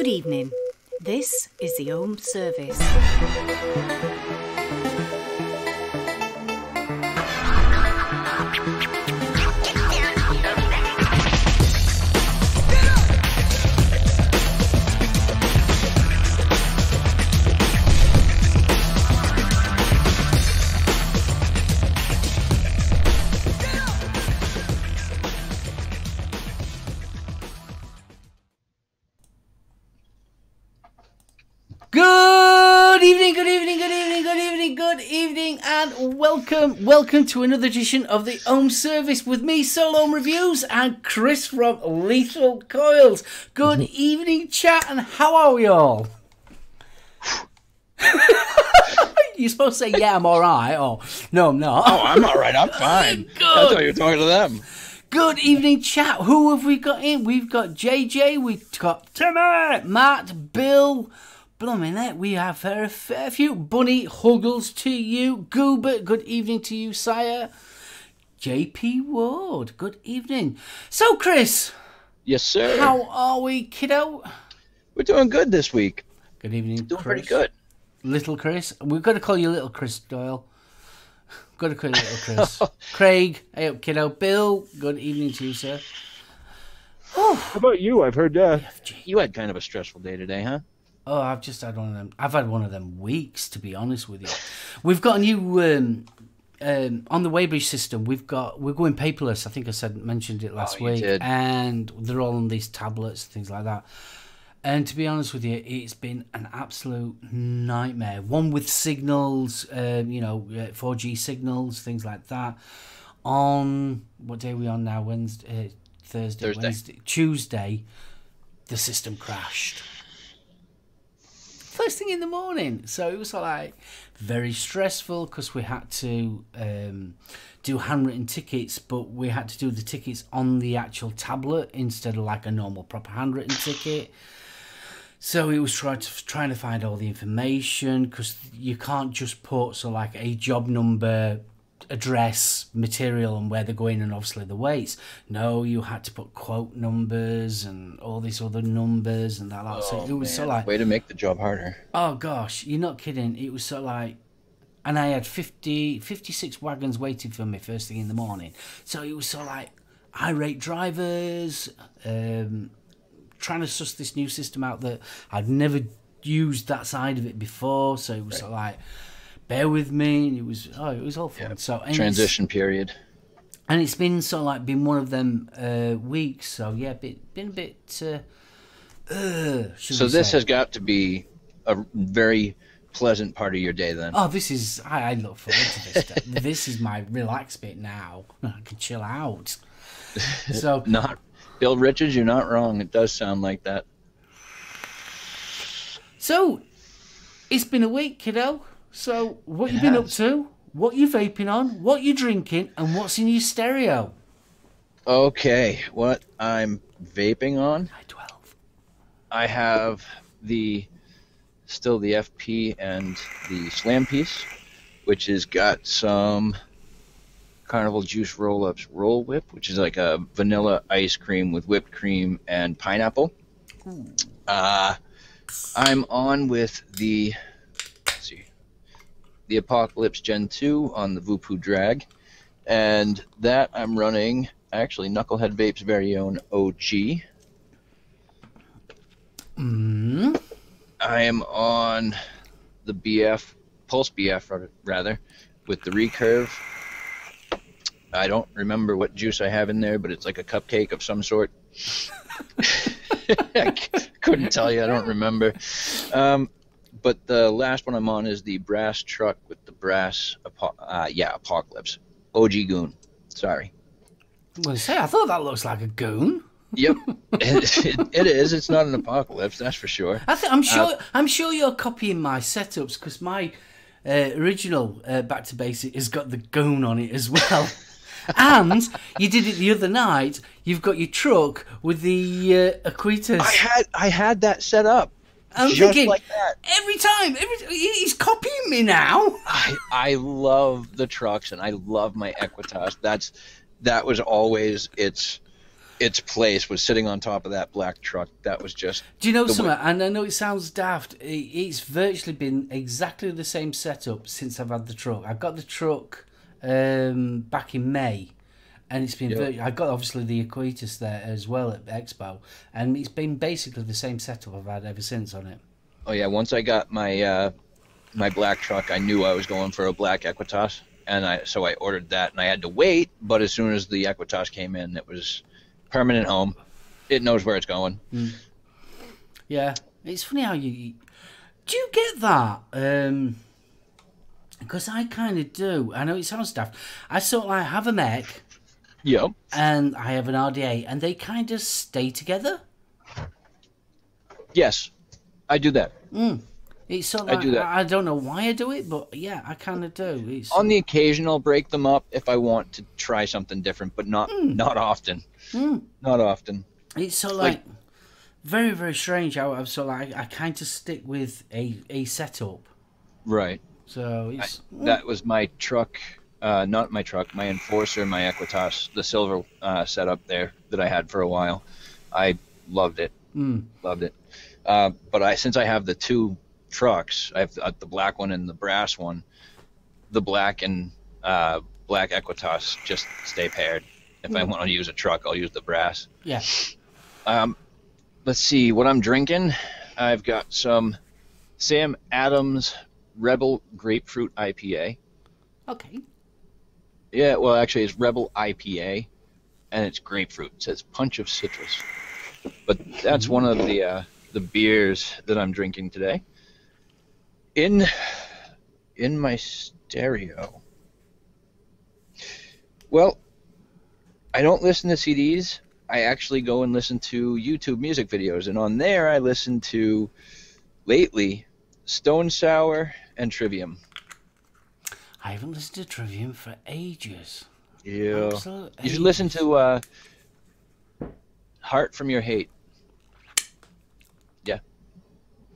Good evening. This is the Home Service. Good evening, and welcome to another edition of the Home Service with me, SoulOhm Reviews, and Kris from Lethal Coils. Good evening, chat, and how are we all? You're supposed to say, yeah, I'm all right, or no, I'm not. Oh, I'm all right, I'm fine. Good. I thought you were talking to them. Good evening, chat. Who have we got in? We've got JJ, we've got Timmy, Matt, Bill. Blooming it, we have a fair few. Bunny, Huggles to you. Goobert, good evening to you, sire. JP Ward, good evening. So, Kris. Yes, sir. How are we, kiddo? We're doing good this week. Good evening, doing Kris. Pretty good. Little Kris. We've got to call you Little Kris Doyle. Got to call you Little Kris. Craig, hey up, kiddo. Bill, good evening to you, sir. How about you? I've heard you had kind of a stressful day today, huh? Oh, I've just had one of them. I've had one of them weeks, to be honest with you. We've got a new on the Weybridge system. We're going paperless. I think I mentioned it last week, and they're all on these tablets, things like that. And to be honest with you, it's been an absolute nightmare. One with signals, 4G signals, things like that. On what day are we on now? Thursday. Wednesday, Tuesday. The system crashed. First thing in the morning, so it was like very stressful because we had to do handwritten tickets, but we had to do the tickets on the actual tablet instead of like a normal proper handwritten ticket. So it was trying to find all the information because you can't just put like a job number, address, material, and where they're going, and obviously the weights. No, you had to put quote numbers and all these other numbers and that. So it was way to make the job harder. Oh gosh, you're not kidding. It was and I had 56 wagons waiting for me first thing in the morning. So it was irate drivers, trying to suss this new system out that I'd never used that side of it before. So it was bear with me, and it was all fun. Yeah, so transition period, and it's been been one of them weeks. So yeah, been a bit. So this has got to be a very pleasant part of your day then. Oh, this is I look forward to this. This is my relaxed bit now. I can chill out. So not Bill Richards, you're not wrong. It does sound like that. So it's been a week, kiddo. So, what you been up to? What you vaping on? What you drinking? And what's in your stereo? Okay, what I'm vaping on? I-12. I have still the FP and the Slam piece, which has got some Carnival Juice Roll-Ups Roll Whip, which is like a vanilla ice cream with whipped cream and pineapple. Ooh. I'm on with the Apocalypse Gen 2 on the Voopoo Drag, and that I'm running actually Knucklehead Vape's very own OG. I am on the Pulse BF rather, with the Recurve. I don't remember what juice I have in there, but it's like a cupcake of some sort. I couldn't tell you, I don't remember. But the last one I'm on is the Brass Truck with the Brass, Apocalypse. OG Goon. Sorry. I thought that looks like a goon. Yep, it is. It's not an Apocalypse, that's for sure. I'm sure you're copying my setups because my original Back to Basic has got the goon on it as well. And you did it the other night. You've got your truck with the Aquitas. I had that set up. I'm just thinking, like that. every time, he's copying me now. I love the trucks and I love my Equitas. That was always its its place was sitting on top of that black truck. That was just... Do you know something? And I know it sounds daft. It's virtually been exactly the same setup since I've had the truck. I got the truck back in May, and it's been... I got, obviously, the Aquitas there as well at Expo, and it's been basically the same setup I've had ever since on it. Oh, yeah. Once I got my my black truck, I knew I was going for a black Equitas, and so I ordered that, and I had to wait, but as soon as the Equitas came in, it was... permanent home. It knows where it's going. Yeah, it's funny how you... Do you get that? Because I kind of do. I know it sounds daft. I sort of like have a mech. Yep. And I have an RDA, and they kind of stay together. Yes, I do that. It's sort of like, I do that. I don't know why I do it, but yeah, I kind of do. It's... On the occasion, I'll break them up if I want to try something different, but not often. Not often. It's sort of like very, very strange how I'm sort of like, I kind of stick with a setup. Right. So it's... that was my truck, not my truck, my Enforcer, my Equitas, the silver setup there that I had for a while. I loved it. Loved it. But since I have the two trucks, I have the black one and the brass one, the black and black Equitas just stay paired. If I want to use a truck, I'll use the brass. Yeah. Let's see what I'm drinking. I've got some Sam Adams Rebel Grapefruit IPA. Okay. Yeah, well, actually, it's Rebel IPA, and it's grapefruit. It says punch of citrus. But that's one of the beers that I'm drinking today. In my stereo. Well, I don't listen to CDs. I actually go and listen to YouTube music videos, and on there I listen to, lately, Stone Sour and Trivium. I haven't listened to Trivium for ages. Yeah. You should listen to Heart From Your Hate. Yeah.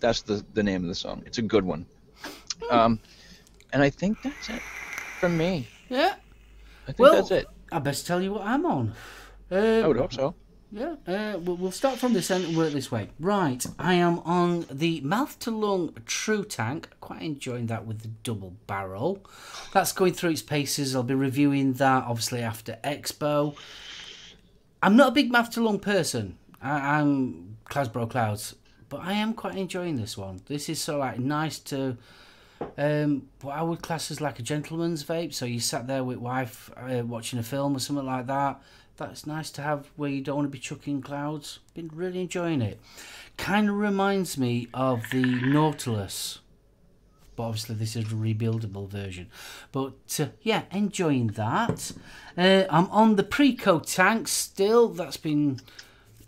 That's the name of the song. It's a good one. And I think that's it from me. Yeah. I think that's it. I best tell you what I'm on. I would hope so. Yeah, we'll start from this end and work this way. Right, I am on the Mouth to Lung True Tank. Quite enjoying that with the double barrel. That's going through its paces. I'll be reviewing that, obviously, after Expo. I'm not a big Mouth to Lung person. I'm Clouds Clouds. But I am quite enjoying this one. This is so like nice to... what I would class as like a gentleman's vape. So you sat there with wife watching a film or something like that. That's nice to have where you don't want to be chucking clouds. Been really enjoying it. Kind of reminds me of the Nautilus. But obviously this is a rebuildable version. But yeah, enjoying that. I'm on the Preco tank still. That's been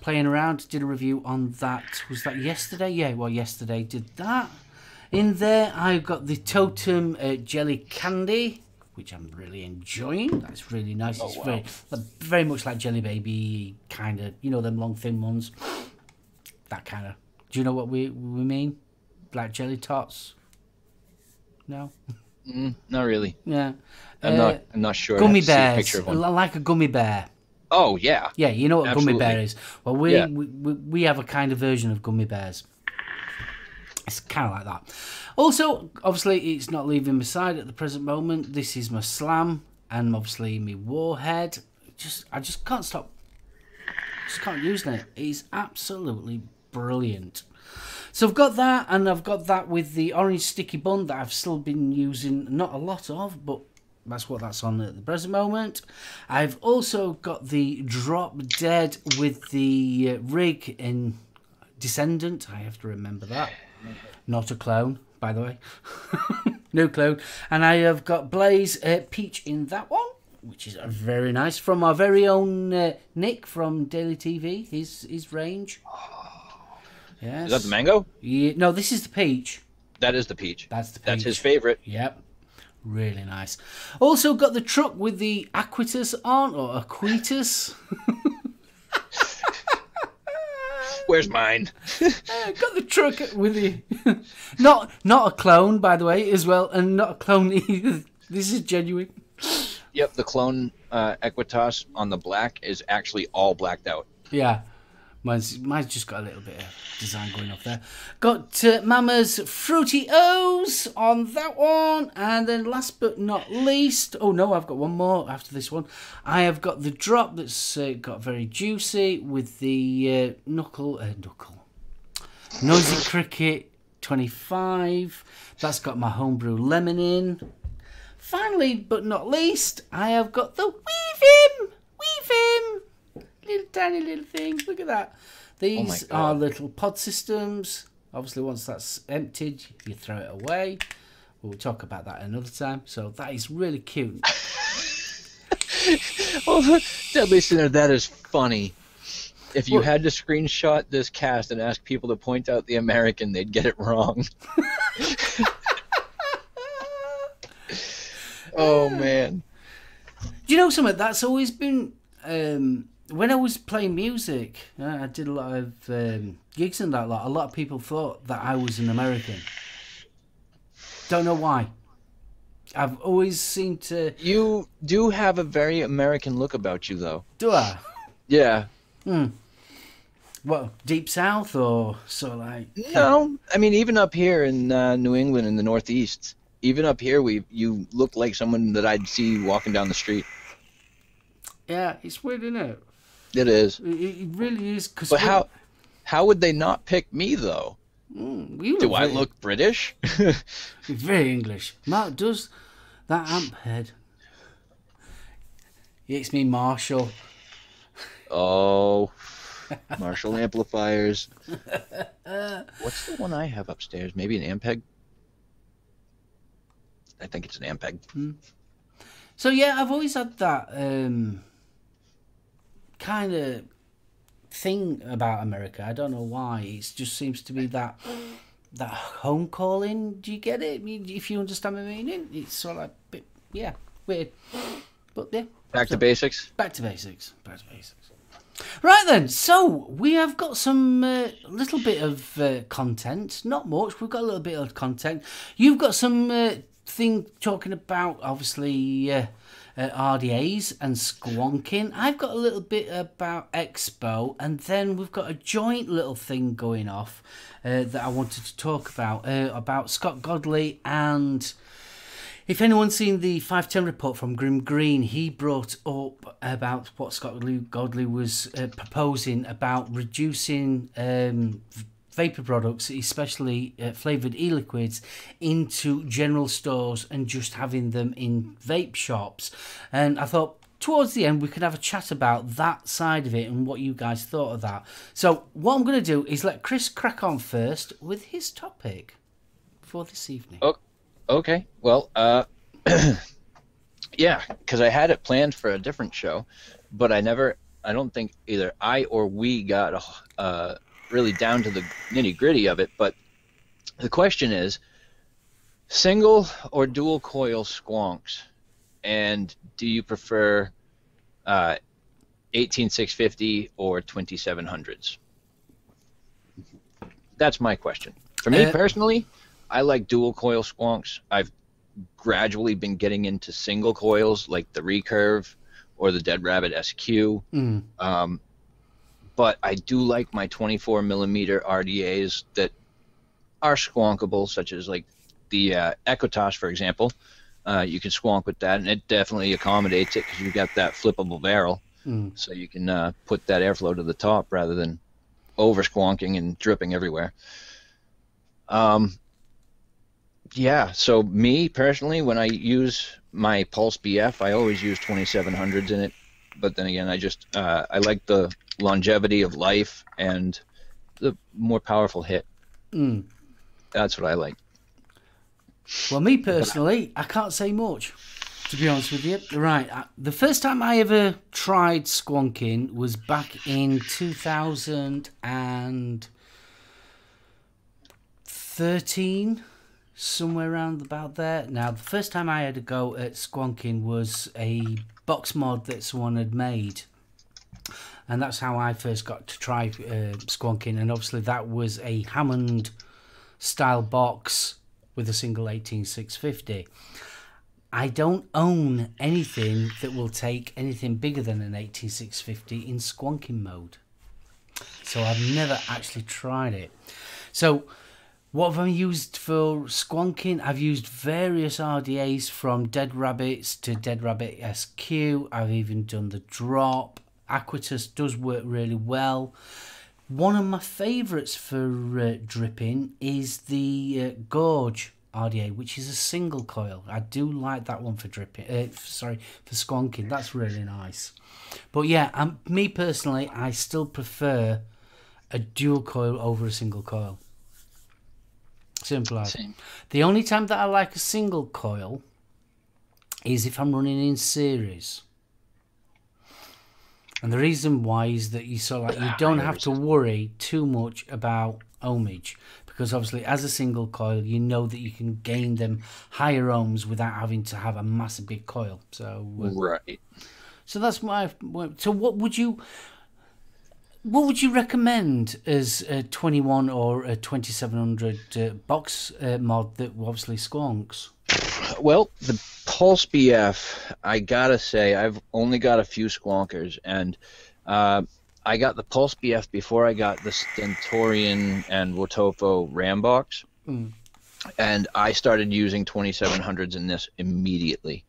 playing around. Did a review on that. Was that yesterday? Yeah, well, yesterday did that. In there, I've got the Totem Jelly Candy, which I'm really enjoying. That's really nice. It's very much like Jelly Baby, kind of, you know, them long, thin ones. That kind of. Do you know what we mean? Like jelly tots? No? Not really. Yeah. I'm not sure. Gummy bears. Like a gummy bear. Oh, yeah. Yeah, you know what Absolutely. a gummy bear is. Well, we have a kind of version of gummy bears. It's kind of like that. Also, obviously, it's not leaving my side at the present moment. This is my Slam and obviously my Warhead. I just can't stop. Just can't use it. It's absolutely brilliant. So I've got that, and I've got that with the orange sticky bun that I've still been using not a lot of, but that's what that's on at the present moment. I've also got the Drop Dead with the rig in Descendant. I have to remember that. Not a clone, by the way. No clone. And I have got Blaze Peach in that one, which is very nice. From our very own Nick from Daily TV, his range. Yes. Is that the mango? Yeah, no, this is the peach. That is the peach. That's the peach. That's his favorite. Yep. Really nice. Also got the truck with the Aquitas on, or Aquitas. Where's mine? Got the truck with the... not a clone, by the way, as well, and not a clone either. This is genuine. Yep, the clone Equitas on the black is actually all blacked out. Yeah. Mine's just got a little bit of design going off there. Got Mama's Fruity O's on that one. And then last but not least... Oh, no, I've got one more after this one. I have got the drop that's got very juicy with the Noisy Cricket 25. That's got my homebrew lemon in. Finally, but not least, I have got the Weave Him! Little tiny little thing. Look at that. These are little pod systems. Obviously, once that's emptied, you throw it away. We'll talk about that another time. So that is really cute. Oh, dead listener, that is funny. If you had to screenshot this cast and ask people to point out the American, they'd get it wrong. Oh, man. Do you know something? That's always been... when I was playing music, I did a lot of gigs and that. A lot of people thought that I was an American. Don't know why. I've always seemed to... You do have a very American look about you, though. Do I? Yeah. What, deep south or sort of like... No, I mean, even up here in New England in the Northeast, even up here, you look like someone that I'd see walking down the street. Yeah, it's weird, isn't it? It is. It really is. But how would they not pick me, though? Do I look British? Very English. Mark does that amp head. It's me, Marshall. Oh, Marshall amplifiers. What's the one I have upstairs? Maybe an Ampeg? I think it's an Ampeg. So yeah, I've always had that kind of thing about America. I don't know why. It just seems to be that home calling. Do you get it? I mean, if you understand my meaning, it's sort of like a bit, yeah, weird. But yeah. Back to basics. Back to basics. Back to basics. Right then, so we have got some little bit of content. Not much. We've got a little bit of content. You've got some thing talking about, obviously, RDAs and squonking. I've got a little bit about Expo, and then we've got a joint little thing going off that I wanted to talk about Scott Godley. And if anyone's seen the 510 report from Grim Green, he brought up about what Scott Godley was proposing about reducing vapor products, especially flavoured e-liquids, into general stores and just having them in vape shops. And I thought towards the end we could have a chat about that side of it and what you guys thought of that. So what I'm going to do is let Kris crack on first with his topic for this evening. Okay. Well, yeah, because I had it planned for a different show, but I don't think either I or we got really down to the nitty-gritty of it. But the question is, single or dual coil squonks, and do you prefer 18650 or 2700s? That's my question. For me personally, I like dual coil squonks. I've gradually been getting into single coils like the Recurve or the Dead Rabbit SQ. But I do like my 24 millimeter RDAs that are squonkable, such as like the Ecotosh, for example. You can squonk with that, and it definitely accommodates it because you've got that flippable barrel, so you can put that airflow to the top rather than over squonking and dripping everywhere. Yeah, so me personally, when I use my Pulse BF, I always use 2700s in it. But then again, I like the longevity of life and the more powerful hit. That's what I like. Well, me personally, I can't say much, to be honest with you. Right, the first time I ever tried squonking was back in 2013, somewhere around about there. Now, the first time I had a go at squonking was a box mod that someone had made, and that's how I first got to try squonking. And obviously that was a Hammond style box with a single 18650. I don't own anything that will take anything bigger than an 18650 in squonking mode. so I've never actually tried it. So what have I used for squonking? I've used various RDAs from Dead Rabbits to Dead Rabbit SQ. I've even done the drop. Aquitus does work really well. One of my favourites for dripping is the Gorge RDA, which is a single coil. I do like that one for dripping. For squonking. That's really nice. But yeah, me personally, I still prefer a dual coil over a single coil. Simple as. The only time that I like a single coil is if I'm running in series. And the reason why is that you don't have to worry too much about ohmage, because obviously as a single coil you know that you can gain them higher ohms without having to have a massive big coil. So right. So that's my. So what would you recommend as a 21 or a 2700 box mod that obviously squonks? Well, the Pulse BF, I gotta say, I've only got a few squonkers, and I got the Pulse BF before I got the Stentorian and Wotofo RAM box, and I started using 2700s in this immediately.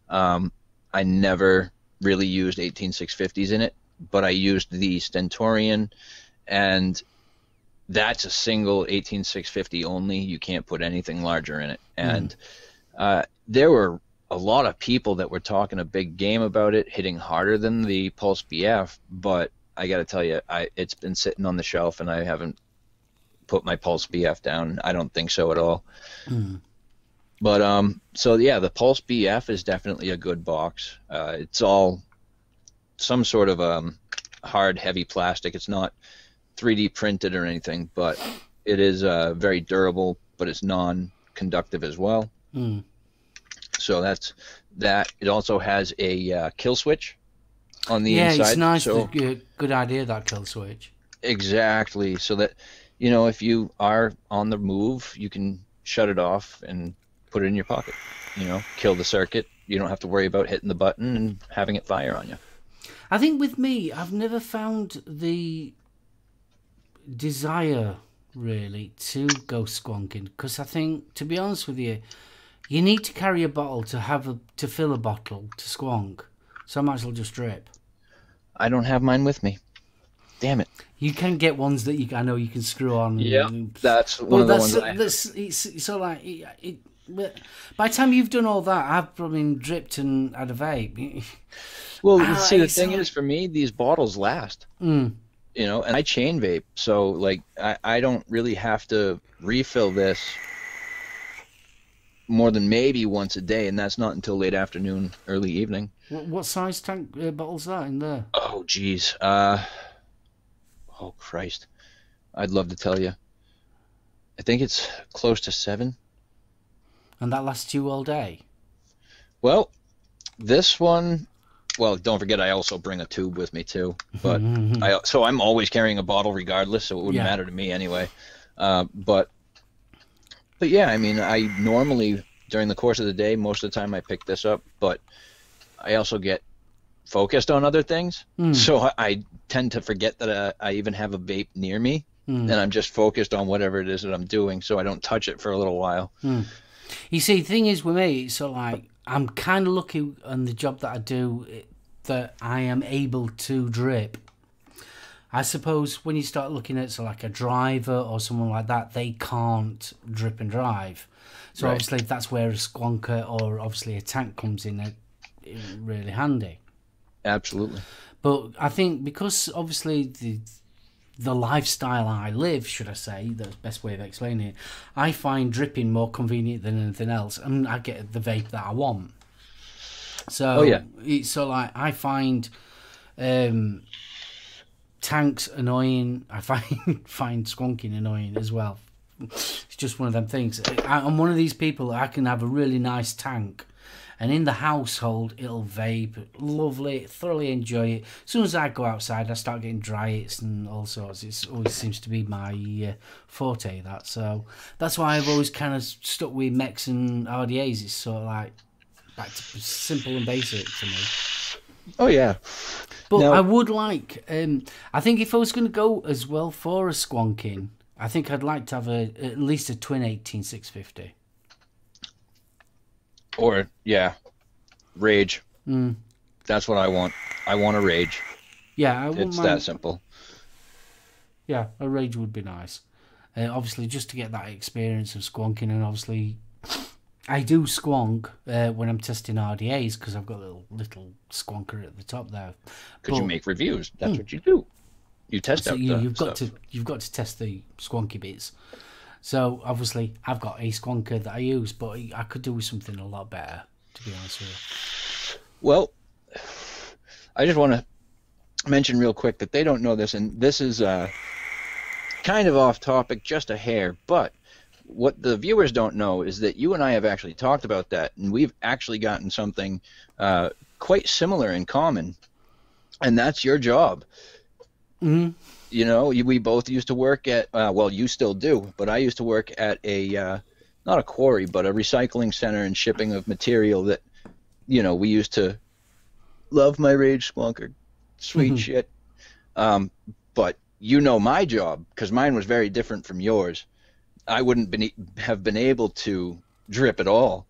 I never really used 18650s in it, but I used the Stentorian, and that's a single 18650 only. You can't put anything larger in it, and there were a lot of people that were talking a big game about it, hitting harder than the Pulse BF, but I got to tell you, it's been sitting on the shelf, and I haven't put my Pulse BF down. I don't think so at all. But so yeah, the Pulse BF is definitely a good box. It's all some sort of hard, heavy plastic. It's not 3D printed or anything, but it is very durable, but it's non-conductive as well. So that's that. It also has a kill switch on the inside. Yeah, it's nice. So, good idea, that kill switch. Exactly. So that, you know, if you are on the move, you can shut it off and put it in your pocket. You know, kill the circuit. You don't have to worry about hitting the button and having it fire on you. I think with me, I've never found the desire really to go squonking, because I think, to be honest with you, you need to carry a bottle to fill a bottle to squonk. So I might as well just drip. I don't have mine with me. Damn it. You can get ones that I know you can screw on. Yeah, that's one of the ones I have. It's so like by the time you've done all that, I've probably dripped and had a vape. Well, see, the thing is, for me, these bottles last. You know, and I chain vape, so like I don't really have to refill this more than maybe once a day, and that's not until late afternoon, early evening. What size tank bottle's that in there? Oh, geez. Oh, Christ. I'd love to tell you. I think it's close to 7. And that lasts you all day? Well, this one... Well, don't forget, I also bring a tube with me, too. But so I'm always carrying a bottle regardless, so it wouldn't matter to me anyway. But yeah, I mean, I normally, during the course of the day, most of the time I pick this up, but I also get focused on other things. So I tend to forget that I even have a vape near me, and I'm just focused on whatever it is that I'm doing, so I don't touch it for a little while. You see, the thing is with me, so like, I'm kind of lucky on the job that I do that I am able to drip. I suppose when you start looking at like a driver or someone like that, they can't drip and drive. So obviously that's where a squonker or obviously a tank comes in really handy. Absolutely. But I think because obviously the lifestyle I live, should I say, the best way of explaining it, I find dripping more convenient than anything else, and I get the vape that I want. So like I find tanks annoying. I find squonking annoying as well. It's just one of them things. I'm one of these people. I can have a really nice tank, and in the household it'll vape, lovely, thoroughly enjoy it. As soon as I go outside, I start getting dry hits and all sorts. It always seems to be my forte, that. So that's why I've always kind of stuck with mechs and RDAs. It's sort of like back to simple and basic to me. Oh yeah, But now, I would like, I think if I was going to go as well for a squonking, I think I'd like to have at least a twin 18650. Or, yeah, Rage. That's what I want. I want a Rage. Yeah, it's that simple. Yeah, a Rage would be nice. Obviously, just to get that experience of squonking, and obviously, I do squonk when I'm testing RDAs because I've got a little squonker at the top there. Because you make reviews. That's what you do. You test out you've got to test the squonky bits. So obviously, I've got a squonker that I use, but I could do with something a lot better, to be honest with you. Well, I just want to mention real quick that they don't know this, and this is kind of off topic, just a hair, but what the viewers don't know is that you and I have actually talked about that, and we've actually gotten something quite similar in common, and that's your job. Mm-hmm. You know, we both used to work at, well, you still do, but I used to work at a, not a quarry, but a recycling center and shipping of material that, you know, we used to love my Rage squonker. Sweet shit. But you know my job, because mine was very different from yours. I wouldn't have been able to drip at all,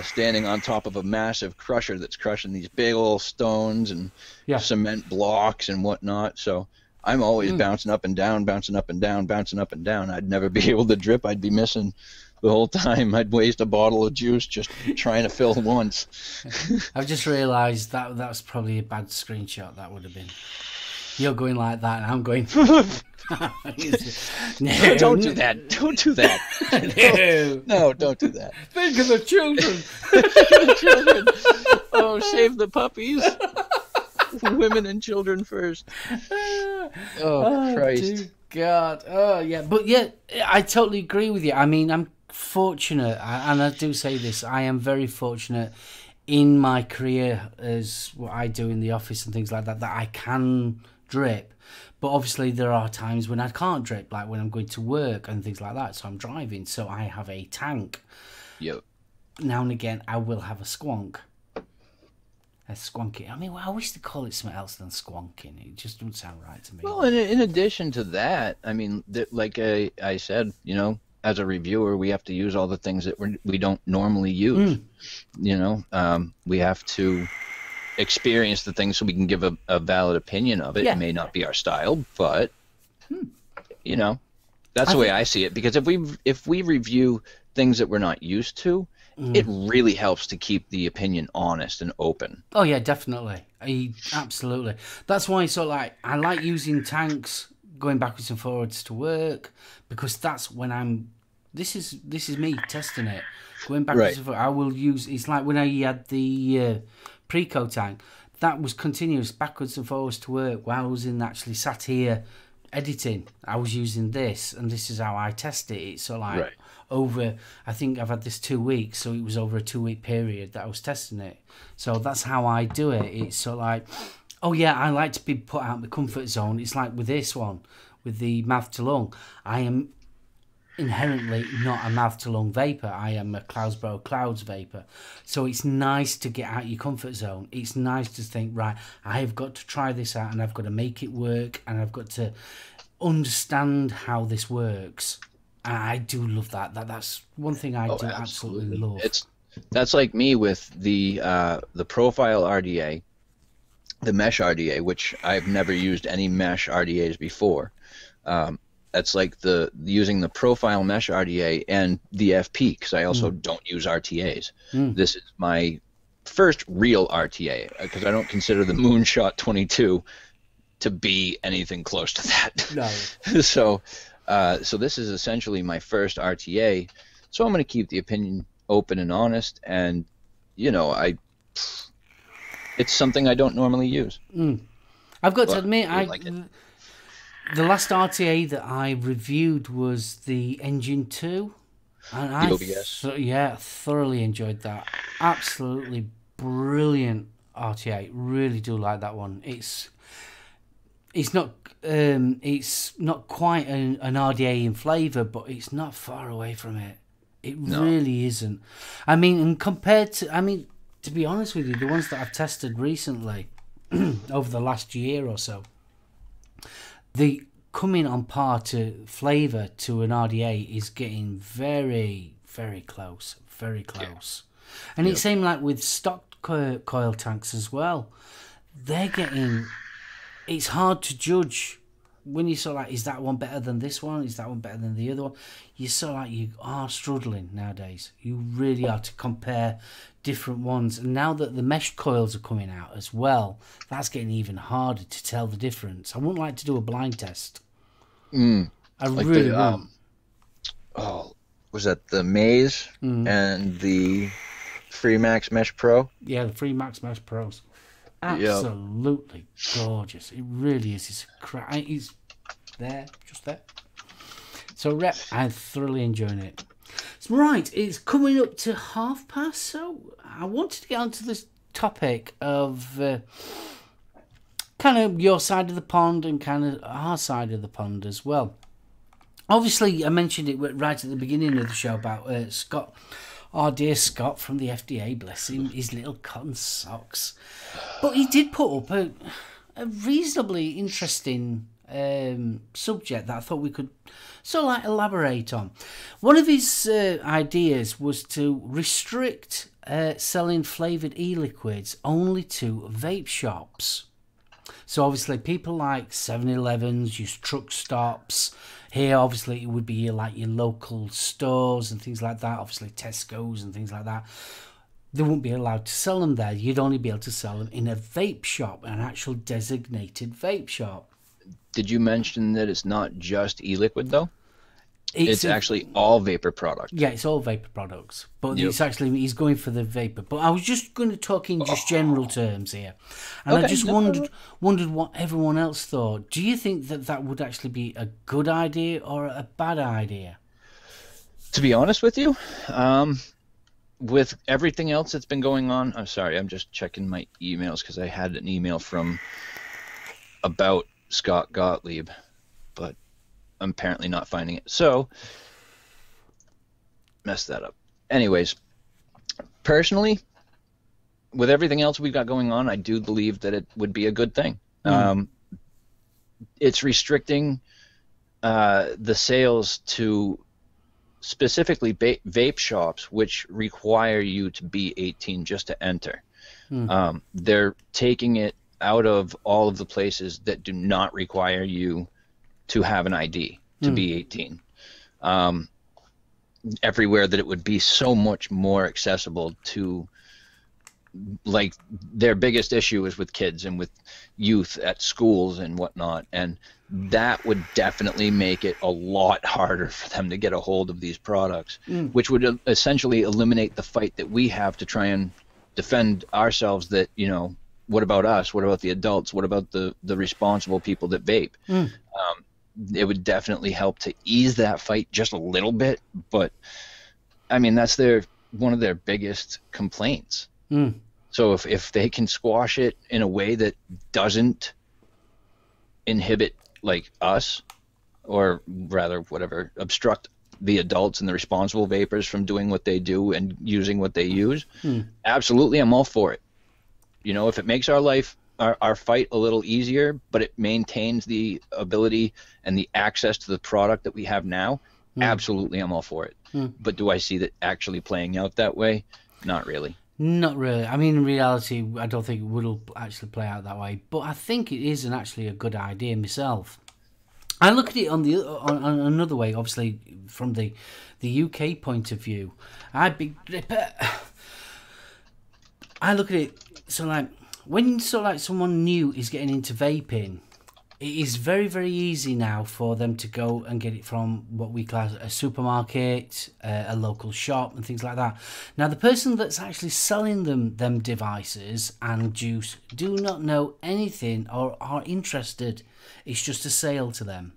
standing on top of a massive crusher that's crushing these big old stones and cement blocks and whatnot. So I'm always bouncing up and down, bouncing up and down, bouncing up and down. I'd never be able to drip. I'd be missing the whole time. I'd waste a bottle of juice just trying to fill once. I've just realised that was probably a bad screenshot. That would have been. You're going like that, and I'm going. No, don't do that. Don't do that. No, don't do that. Think of the children. Oh, save the puppies. Women and children first. Oh, Christ. Dear God. Oh, yeah. But yeah, I totally agree with you. I mean, I'm fortunate, and I do say this, I am very fortunate in my career as what I do in the office and things like that, that I can drip. But obviously there are times when I can't drip, like when I'm going to work and things like that. So I'm driving, so I have a tank. Yep. Now and again, I will have a squonk. A squonking. I mean, well, I wish to call it something else than squonking. It just doesn't sound right to me. Well, in addition to that, I mean, like I said, you know, as a reviewer, we have to use all the things that we don't normally use. You know, we have to experience the things so we can give a valid opinion of it. It may not be our style, but you know, that's the way I see it. Because if we review things that we're not used to, it really helps to keep the opinion honest and open. Oh yeah, definitely. Absolutely. That's why I like using tanks going backwards and forwards to work, because that's when this is me testing it. Going backwards and forwards, I will use, it's like when I had the Preco tank, that was continuous backwards and forwards to work while I was actually sat here editing. I was using this, and this is how I test it. It's over, I think I've had this 2 weeks, so it was over a 2-week period that I was testing it. So that's how I do it. It's oh yeah, I like to be put out of the comfort zone. It's like with this one, with the mouth to lung, I am inherently not a mouth to lung vapor. I am a Cloudsboro Clouds vapor. So it's nice to get out of your comfort zone. It's nice to think, right, I have got to try this out, and I've got to make it work, and I've got to understand how this works. And I do love that. That's one thing I do absolutely love. That's like me with the profile RDA, the mesh RDA, which I've never used any mesh RDAs before. That's like using the profile mesh RDA and the FP, because I also don't use RTAs. This is my first real RTA, because I don't consider the Moonshot 22 to be anything close to that. No. So this is essentially my first RTA. So I'm going to keep the opinion open and honest, and you know, it's something I don't normally use. I've got to admit, the last RTA that I reviewed was the Engine 2. And the OBS. Thoroughly enjoyed that. Absolutely brilliant RTA. Really do like that one. It's not quite an RDA in flavour, but it's not far away from it. It really isn't. I mean, and compared to, to be honest with you, the ones that I've tested recently, over the last year or so. The coming on par to flavour to an RDA is getting very, very close. Very close. Yeah. And it seemed like with stock coil tanks as well, they're getting... It's hard to judge when you sort of like, is that one better than this one? Is that one better than the other one? You sort of like, you are struggling nowadays. You really are to compare different ones. And now that the mesh coils are coming out as well, that's getting even harder to tell the difference. I wouldn't like to do a blind test. I like really wouldn't. Was that the Maze and the Freemax Mesh Pro? Yeah, the Freemax Mesh Pros. Absolutely gorgeous. It really is. It's there, just there. So, Rep, I'm thoroughly enjoying it. Right, it's coming up to past, so I wanted to get onto this topic of kind of your side of the pond and kind of our side of the pond as well. Obviously, I mentioned it right at the beginning of the show about Scott. Our dear Scott from the FDA, bless him, his little cotton socks. But he did put up a reasonably interesting subject that I thought we could sort of like elaborate on. One of his ideas was to restrict selling flavoured e-liquids only to vape shops. So obviously people like 7-Elevens, use truck stops. Here, obviously, it would be like your local stores and things like that. Obviously, Tesco's and things like that. They wouldn't be allowed to sell them there. You'd only be able to sell them in a vape shop, an actual designated vape shop. Did you mention that it's not just e-liquid, though? It's actually all vapor products. Yeah, it's all vapor products. But it's actually, he's going for the vapor. But I was just going to talk in just general terms here. And I just wondered what everyone else thought. Do you think that that would actually be a good idea or a bad idea? To be honest with you, with everything else that's been going on, I'm sorry, I'm just checking my emails because I had an email from about Scott Gottlieb, but I'm apparently not finding it. So, messed that up. Anyways, personally, with everything else we've got going on, I do believe that it would be a good thing. It's restricting the sales to specifically vape shops, which require you to be 18 just to enter. They're taking it out of all of the places that do not require you to have an ID to be 18. Everywhere that it would be so much more accessible to, like, their biggest issue is with kids and with youth at schools and whatnot, and that would definitely make it a lot harder for them to get a hold of these products, which would essentially eliminate the fight that we have to try and defend ourselves that, you know, what about us? What about the adults? What about the responsible people that vape? It would definitely help to ease that fight just a little bit, but I mean, that's one of their biggest complaints. So if they can squash it in a way that doesn't inhibit like us, or rather whatever, obstruct the adults and the responsible vapors from doing what they do and using what they use, absolutely, I'm all for it. You know, if it makes our life, our fight a little easier, but it maintains the ability and the access to the product that we have now, absolutely, I'm all for it. But do I see that actually playing out that way? Not really. Not really. I mean, in reality, I don't think it will actually play out that way. But I think it is actually a good idea myself. I look at it on another way, obviously, from the UK point of view. I look at it so like, when someone new is getting into vaping, it is very, very easy now for them to go and get it from what we class a supermarket, a local shop and things like that. Now, the person that's actually selling them devices and juice do not know anything or are interested. It's just a sale to them.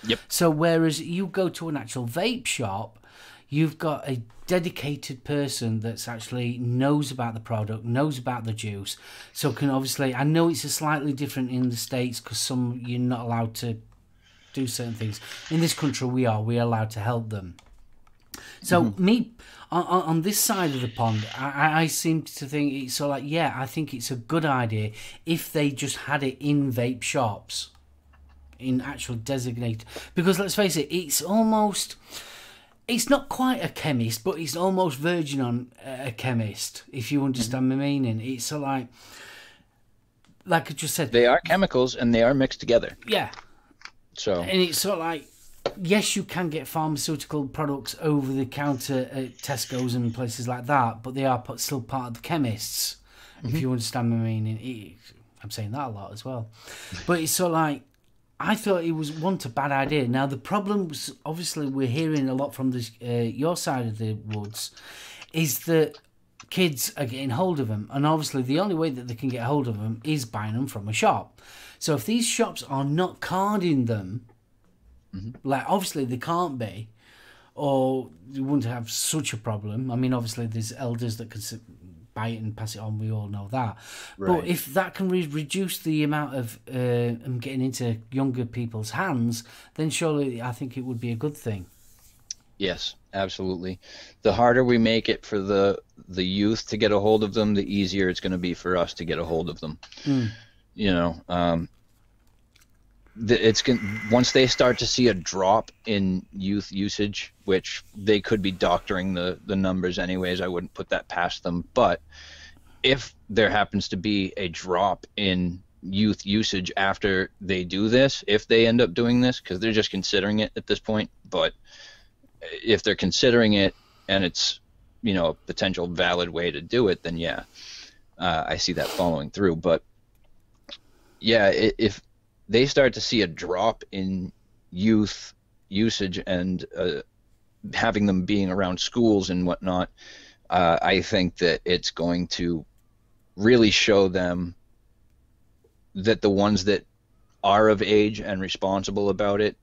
Yep. So whereas you go to an actual vape shop, you've got a dedicated person that's actually knows about the product, knows about the juice, so can obviously, I know it's a slightly different in the States because you're not allowed to do certain things. In this country we are allowed to help them. So me, on this side of the pond, I seem to think it's so like, yeah, I think it's a good idea if they just had it in vape shops, in actual designated, because let's face it, it's almost, it's not quite a chemist, but it's almost verging on a chemist, if you understand my meaning. It's so like I just said, they are chemicals and they are mixed together. Yeah. So. And it's sort of like, yes, you can get pharmaceutical products over the counter at Tesco's and places like that, but they are still part of the chemists, if you understand my meaning. I'm saying that a lot as well. But it's sort of like, I thought it was a bad idea. Now, the problem was, obviously, we're hearing a lot from this, your side of the woods, is that kids are getting hold of them. And obviously, the only way that they can get hold of them is buying them from a shop. So if these shops are not carding them, like, obviously, they can't be, or you wouldn't have such a problem. I mean, obviously, there's elders that can buy it and pass it on. We all know that. Right. But if that can reduce the amount of getting into younger people's hands, then surely I think it would be a good thing. Yes, absolutely. The harder we make it for the youth to get a hold of them, the easier it's going to be for us to get a hold of them. You know, once they start to see a drop in youth usage, which they could be doctoring the numbers anyways, I wouldn't put that past them. But if there happens to be a drop in youth usage after they do this, if they end up doing this, because they're just considering it at this point, but if they're considering it and it's, you know, a potential valid way to do it, then yeah, I see that following through. But yeah, if they start to see a drop in youth usage and having them being around schools and whatnot, I think that it's going to really show them that the ones that are of age and responsible about it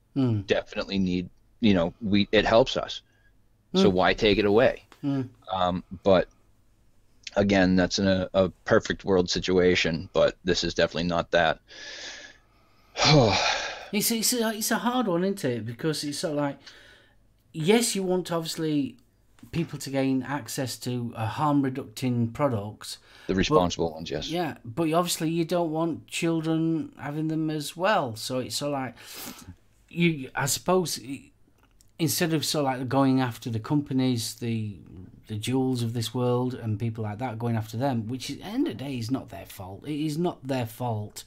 definitely need, you know, it helps us. So why take it away? But again, that's a perfect world situation, but this is definitely not that. It's a hard one, isn't it? Because it's sort of like, yes, you want obviously people to gain access to harm reducing products. The responsible ones, yes. Yeah, but obviously you don't want children having them as well. So it's sort of like, I suppose, instead of sort of like going after the companies, the jewels of this world and people like that, going after them, which at the end of the day is not their fault. It is not their fault.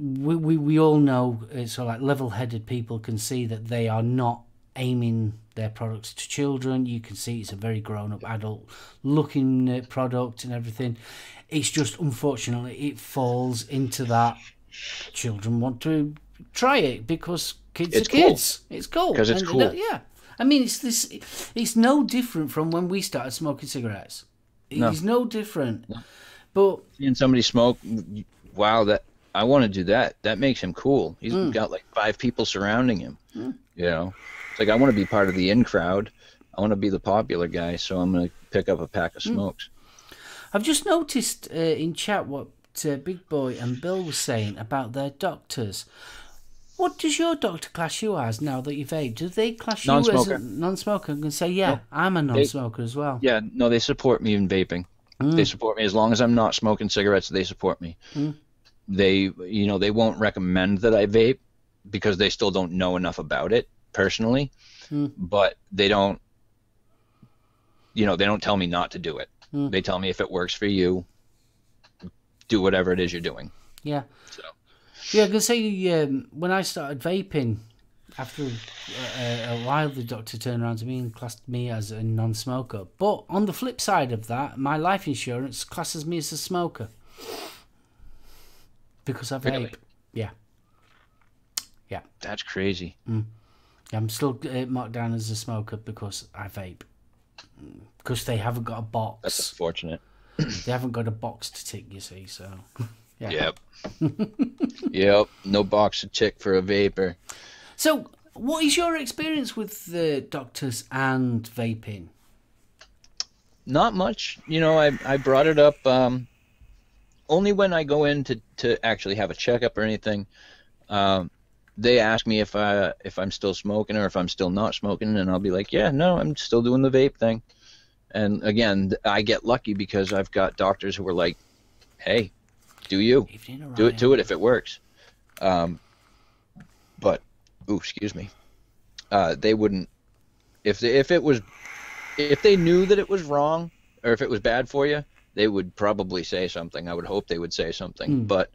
We all know, so like level-headed people can see that they are not aiming their products to children. You can see it's a very grown-up, adult-looking product and everything. It's just, unfortunately, it falls into that children want to try it because kids are kids. It's cool. Because it's cool. Yeah. I mean, it's no different from when we started smoking cigarettes. It's no different. No. But seeing somebody smoke, wow, that I want to do that. That makes him cool. He's got like 5 people surrounding him. You know, it's like I want to be part of the in crowd. I want to be the popular guy, so I'm going to pick up a pack of smokes. I've just noticed in chat what Big Boy and Bill were saying about their doctors. What does your doctor class you as now that you vape? Do they class you as a non-smoker and say, yeah, no, I'm a non-smoker as well? Yeah, no, they support me in vaping. They support me as long as I'm not smoking cigarettes. They support me. They, you know, they won't recommend that I vape because they still don't know enough about it personally, but they don't, you know, they don't tell me not to do it. They tell me if it works for you, do whatever it is you're doing. Yeah. So. Yeah, I can say when I started vaping, after a while, the doctor turned around to me and classed me as a non-smoker. But on the flip side of that, my life insurance classes me as a smoker. Because I vape. Really? Yeah. Yeah. That's crazy. I'm still marked down as a smoker because I vape. Because they haven't got a box. That's unfortunate. They haven't got a box to tick, you see, so... Yeah. Yep. Yep. No box to tick for a vapor. So, what is your experience with the doctors and vaping? Not much. You know, I brought it up only when I go in to actually have a checkup or anything. they ask me if I'm still smoking or if I'm still not smoking, and I'll be like, yeah, no, I'm still doing the vape thing. And again, I get lucky because I've got doctors who are like, hey, do it to it if it works. But, excuse me, they wouldn't, if they knew that it was wrong or if it was bad for you, they would probably say something. I would hope they would say something, but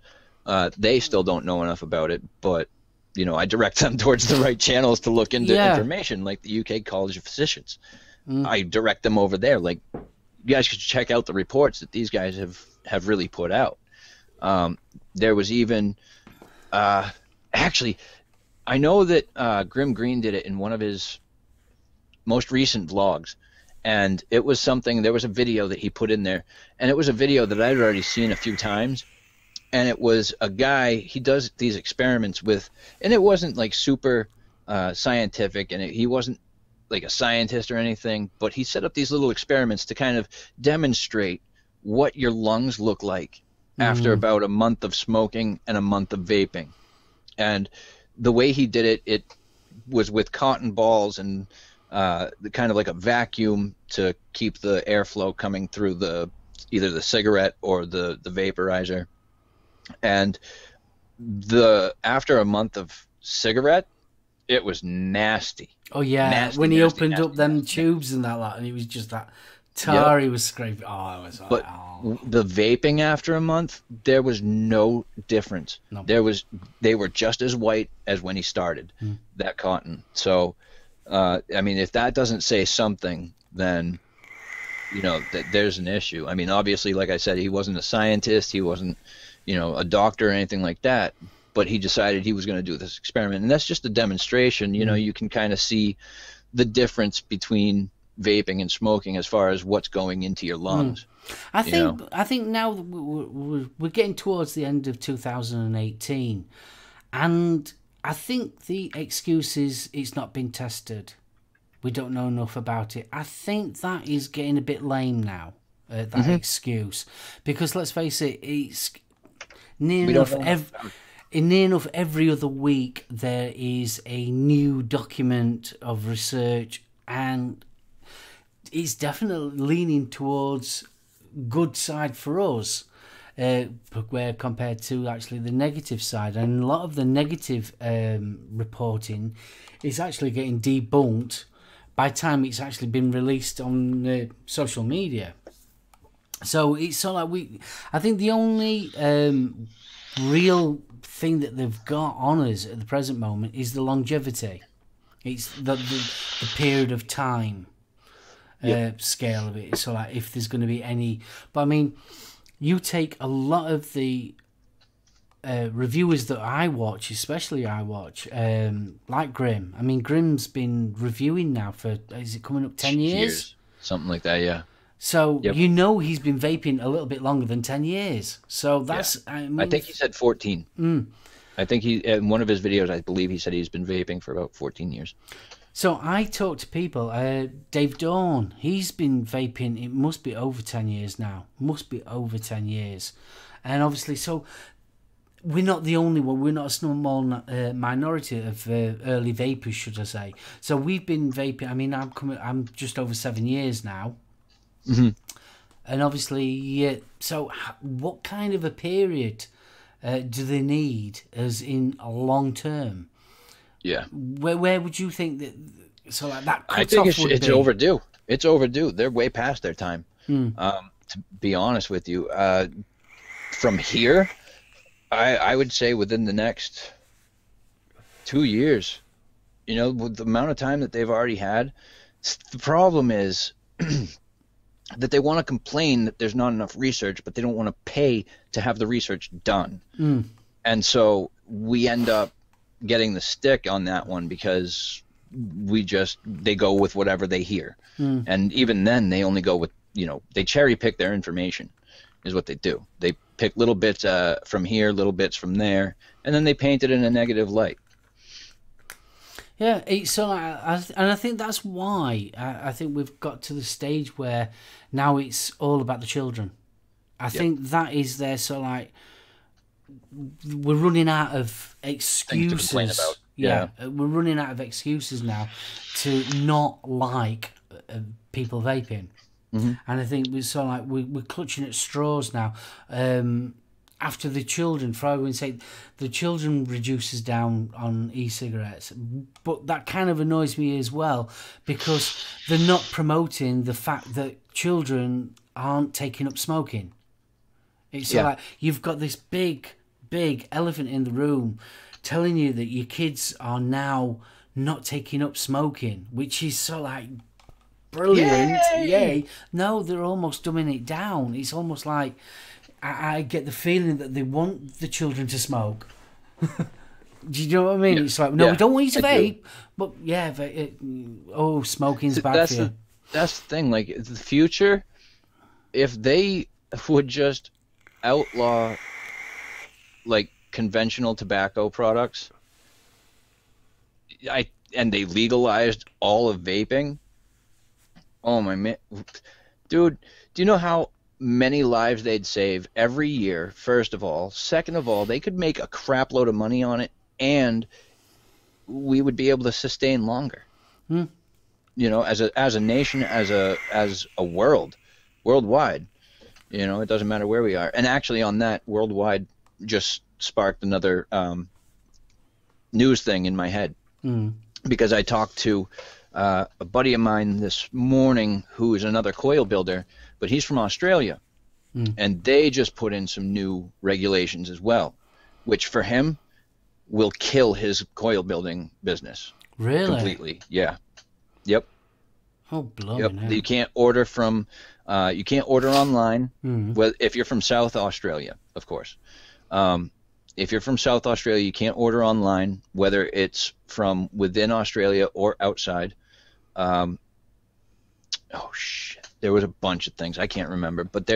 they still don't know enough about it. But, you know, I direct them towards the right channels to look into information, like the UK College of Physicians. I direct them over there. Like, you guys should check out the reports that these guys have really put out. There was even, actually, I know that Grim Green did it in one of his most recent vlogs, and it was something, there was a video that he put in there, and it was a video that I'd already seen a few times, and it was a guy, he does these experiments with, and it wasn't like super scientific, and he wasn't like a scientist or anything, but he set up these little experiments to kind of demonstrate what your lungs look like after about a month of smoking and a month of vaping. And the way he did it, it was with cotton balls and kind of like a vacuum to keep the airflow coming through either the cigarette or the vaporizer. And after a month of cigarette, it was nasty. Oh yeah, nasty, when he opened up them tubes and that lot, and it was just that tar he was scraping. Oh, I was like, but the vaping after a month, there was no difference. No. They were just as white as when he started that cotton. So, I mean, if that doesn't say something, then you know that there's an issue. I mean, obviously, like I said, he wasn't a scientist, he wasn't, you know, a doctor or anything like that. But he decided he was going to do this experiment, and that's just a demonstration. You know, you can kind of see the difference between vaping and smoking as far as what's going into your lungs. I think now we're getting towards the end of 2018, and I think the excuse is it's not been tested. We don't know enough about it. I think that is getting a bit lame now. That excuse, because let's face it, it's near enough every other week there is a new document of research, and it's definitely leaning towards good side for us, where compared to actually the negative side. And a lot of the negative reporting is actually getting debunked by the time it's actually been released on social media. So it's sort of like I think the only real thing that they've got on us at the present moment is the longevity. It's the period of time scale of it. So like if there's going to be any, but I mean, you take a lot of the reviewers that I watch, especially like Grim. I mean, Grim's been reviewing now for, is it coming up 10 years? Something like that, yeah. So you know he's been vaping a little bit longer than 10 years. So that's... Yeah. I think he said 14. I think in one of his videos, I believe he said he's been vaping for about 14 years. So I talk to people. Dave Dawn, he's been vaping, it must be over 10 years now. Must be over 10 years. And obviously, so we're not the only one. We're not a small minority of early vapers, should I say. So we've been vaping. I mean, I'm just over 7 years now. And obviously, so what kind of a period do they need as in a long term? Yeah. Where would you think that, so like that I think it's overdue. It's overdue. They're way past their time. To be honest with you, from here, I would say within the next 2 years, you know, with the amount of time that they've already had, the problem is that they want to complain that there's not enough research, but they don't want to pay to have the research done. And so we end up getting the stick on that one because they go with whatever they hear. And even then they only go with, you know, they cherry pick their information is what they do. They pick little bits from here, little bits from there, and then they paint it in a negative light. Yeah, and I think that's why I think we've got to the stage where now it's all about the children. I think that is there. So like we're running out of excuses. Things to complain about. We're running out of excuses now to not like people vaping. Mm-hmm. And I think we're clutching at straws now. After the children, for argument's sake, the children reduces down on e-cigarettes, but that kind of annoys me as well because they're not promoting the fact that children aren't taking up smoking. It's like you've got this big elephant in the room telling you that your kids are now not taking up smoking, which is so like brilliant. Yay! No, they're almost dumbing it down. It's almost like I get the feeling that they want the children to smoke. Do you know what I mean? Yeah. It's like, no, we don't want you to vape, but smoking's bad for you. That's the thing. Like, the future, if they would just outlaw, like, conventional tobacco products, and they legalized all of vaping, oh, my man. Dude, do you know how many lives they'd save every year, first of all? Second of all, they could make a crap load of money on it, and we would be able to sustain longer. You know, as a nation, as a worldwide. You know, it doesn't matter where we are. And actually, on that, worldwide just sparked another news thing in my head, because I talked to a buddy of mine this morning who is another coil builder, but he's from Australia, and they just put in some new regulations as well, which for him will kill his coil building business. Really? Completely. Yeah. Yep. Oh, blimey. Yep. You can't order from, you can't order online. Well, if you're from South Australia, of course. If you're from South Australia, you can't order online, whether it's from within Australia or outside. Oh shit. There was a bunch of things I can't remember, but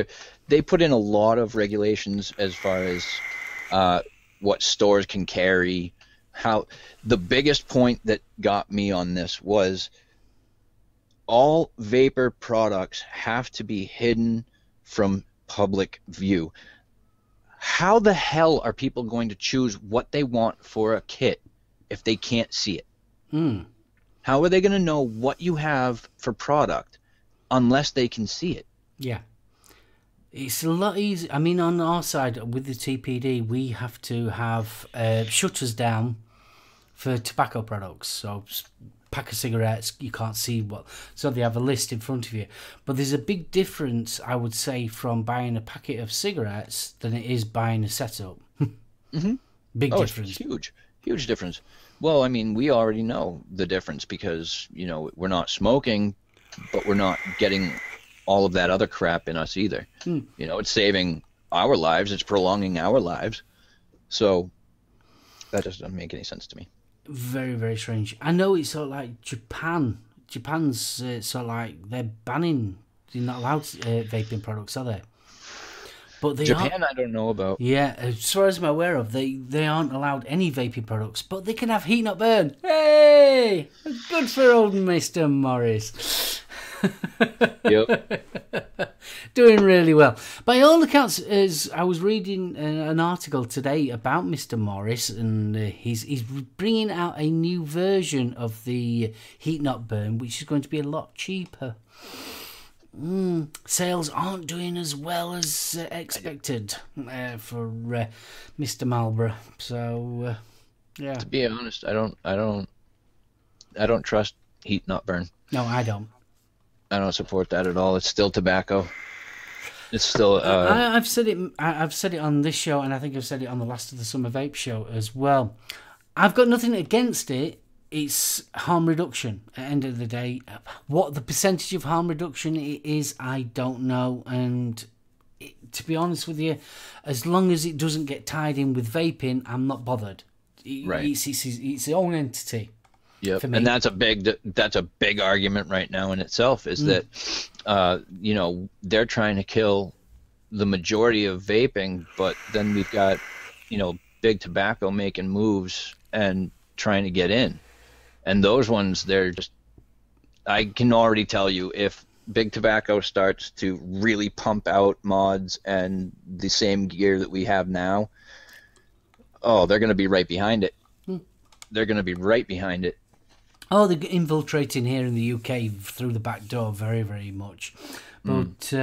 they put in a lot of regulations as far as what stores can carry. How the biggest point that got me on this was all vapor products have to be hidden from public view. How the hell are people going to choose what they want for a kit if they can't see it? How are they going to know what you have for product unless they can see it? Yeah. It's a lot easier. I mean, on our side, with the TPD, we have to have shutters down for tobacco products. So, pack of cigarettes, you can't see what. So, they have a list in front of you. But there's a big difference, I would say, from buying a packet of cigarettes than it is buying a setup. Big difference. It's huge. Huge difference. Well, I mean, we already know the difference because, you know, we're not smoking, but we're not getting all of that other crap in us either. You know, it's saving our lives. It's prolonging our lives. So that just doesn't make any sense to me. Very, very strange. I know it's sort of like Japan. Japan's sort of like they're banning, they're not allowed vaping products, are they? But they Japan, I don't know about. Yeah, as far as I'm aware of, they aren't allowed any vaping products, but they can have heat not burn. Hey, good for old Mr. Morris. Yep. Doing really well. By all accounts, as I was reading an article today about Mr. Morris, and he's bringing out a new version of the heat not burn, which is going to be a lot cheaper. Sales aren't doing as well as expected for Mr. Marlboro. So, yeah. To be honest, I don't trust heat not burn. No, I don't. I don't support that at all. It's still tobacco. It's still. I've said it. I've said it on this show, and I think I've said it on the Last of the Summer Vape show as well. I've got nothing against it. It's harm reduction at the end of the day. What the percentage of harm reduction it is, I don't know. And to be honest with you, as long as it doesn't get tied in with vaping, I'm not bothered. Right. It's its own entity. Yep. And that's a big argument right now in itself, is that you know, they're trying to kill the majority of vaping, but then we've got, you know, big tobacco making moves and trying to get in. And those ones, they're just, I can already tell you, if big tobacco starts to really pump out mods and the same gear that we have now, Oh, they're going to be right behind it. They're going to be right behind it. Oh, they're infiltrating here in the UK through the back door very, very much. But,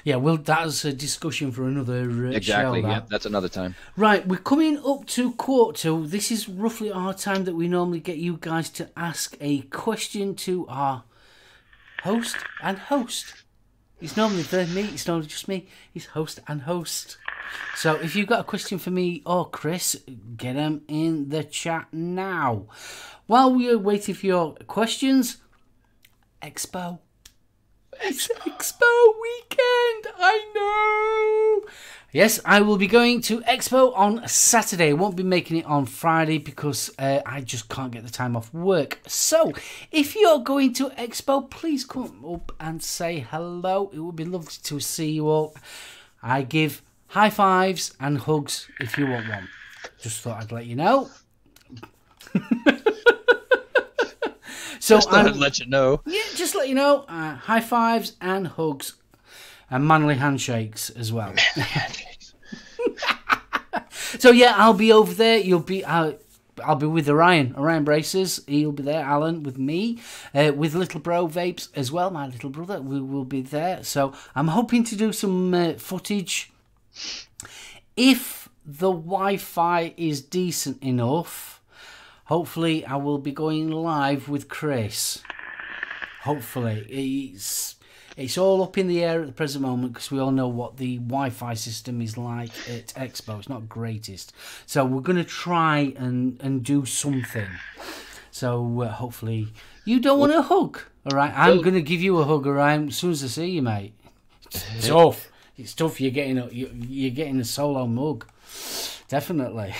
yeah, well, that's a discussion for another Exactly, show. yeah, that's another time. Right, we're coming up to 1:45. This is roughly our time that we normally get you guys to ask a question to our host and host. It's normally me, it's normally just me. It's host and host. So if you've got a question for me or Kris, get them in the chat now. While we are waiting for your questions, Expo. It's Expo weekend, I know. Yes, I will be going to Expo on Saturday. I won't be making it on Friday because I just can't get the time off work. So, if you're going to Expo, please come up and say hello. It would be lovely to see you all. I give high fives and hugs if you want one. Just thought I'd let you know. So just thought I'd let you know. Yeah, just let you know. High fives and hugs and manly handshakes as well. So yeah, I'll be over there. I'll be with Orion Braces. He'll be there. Alan with me, with Little Bro Vapes as well. My little brother. We will be there. So I'm hoping to do some footage. If the Wi-Fi is decent enough. Hopefully, I will be going live with Kris. Hopefully. It's all up in the air at the present moment because we all know what the Wi-Fi system is like at Expo. It's not greatest. So we're going to try and do something. So hopefully... You don't want a hug, all right? I'm going to give you a hug, all right? As soon as I see you, mate. It's tough. It's tough. You're getting a SoulOhm mug. Definitely.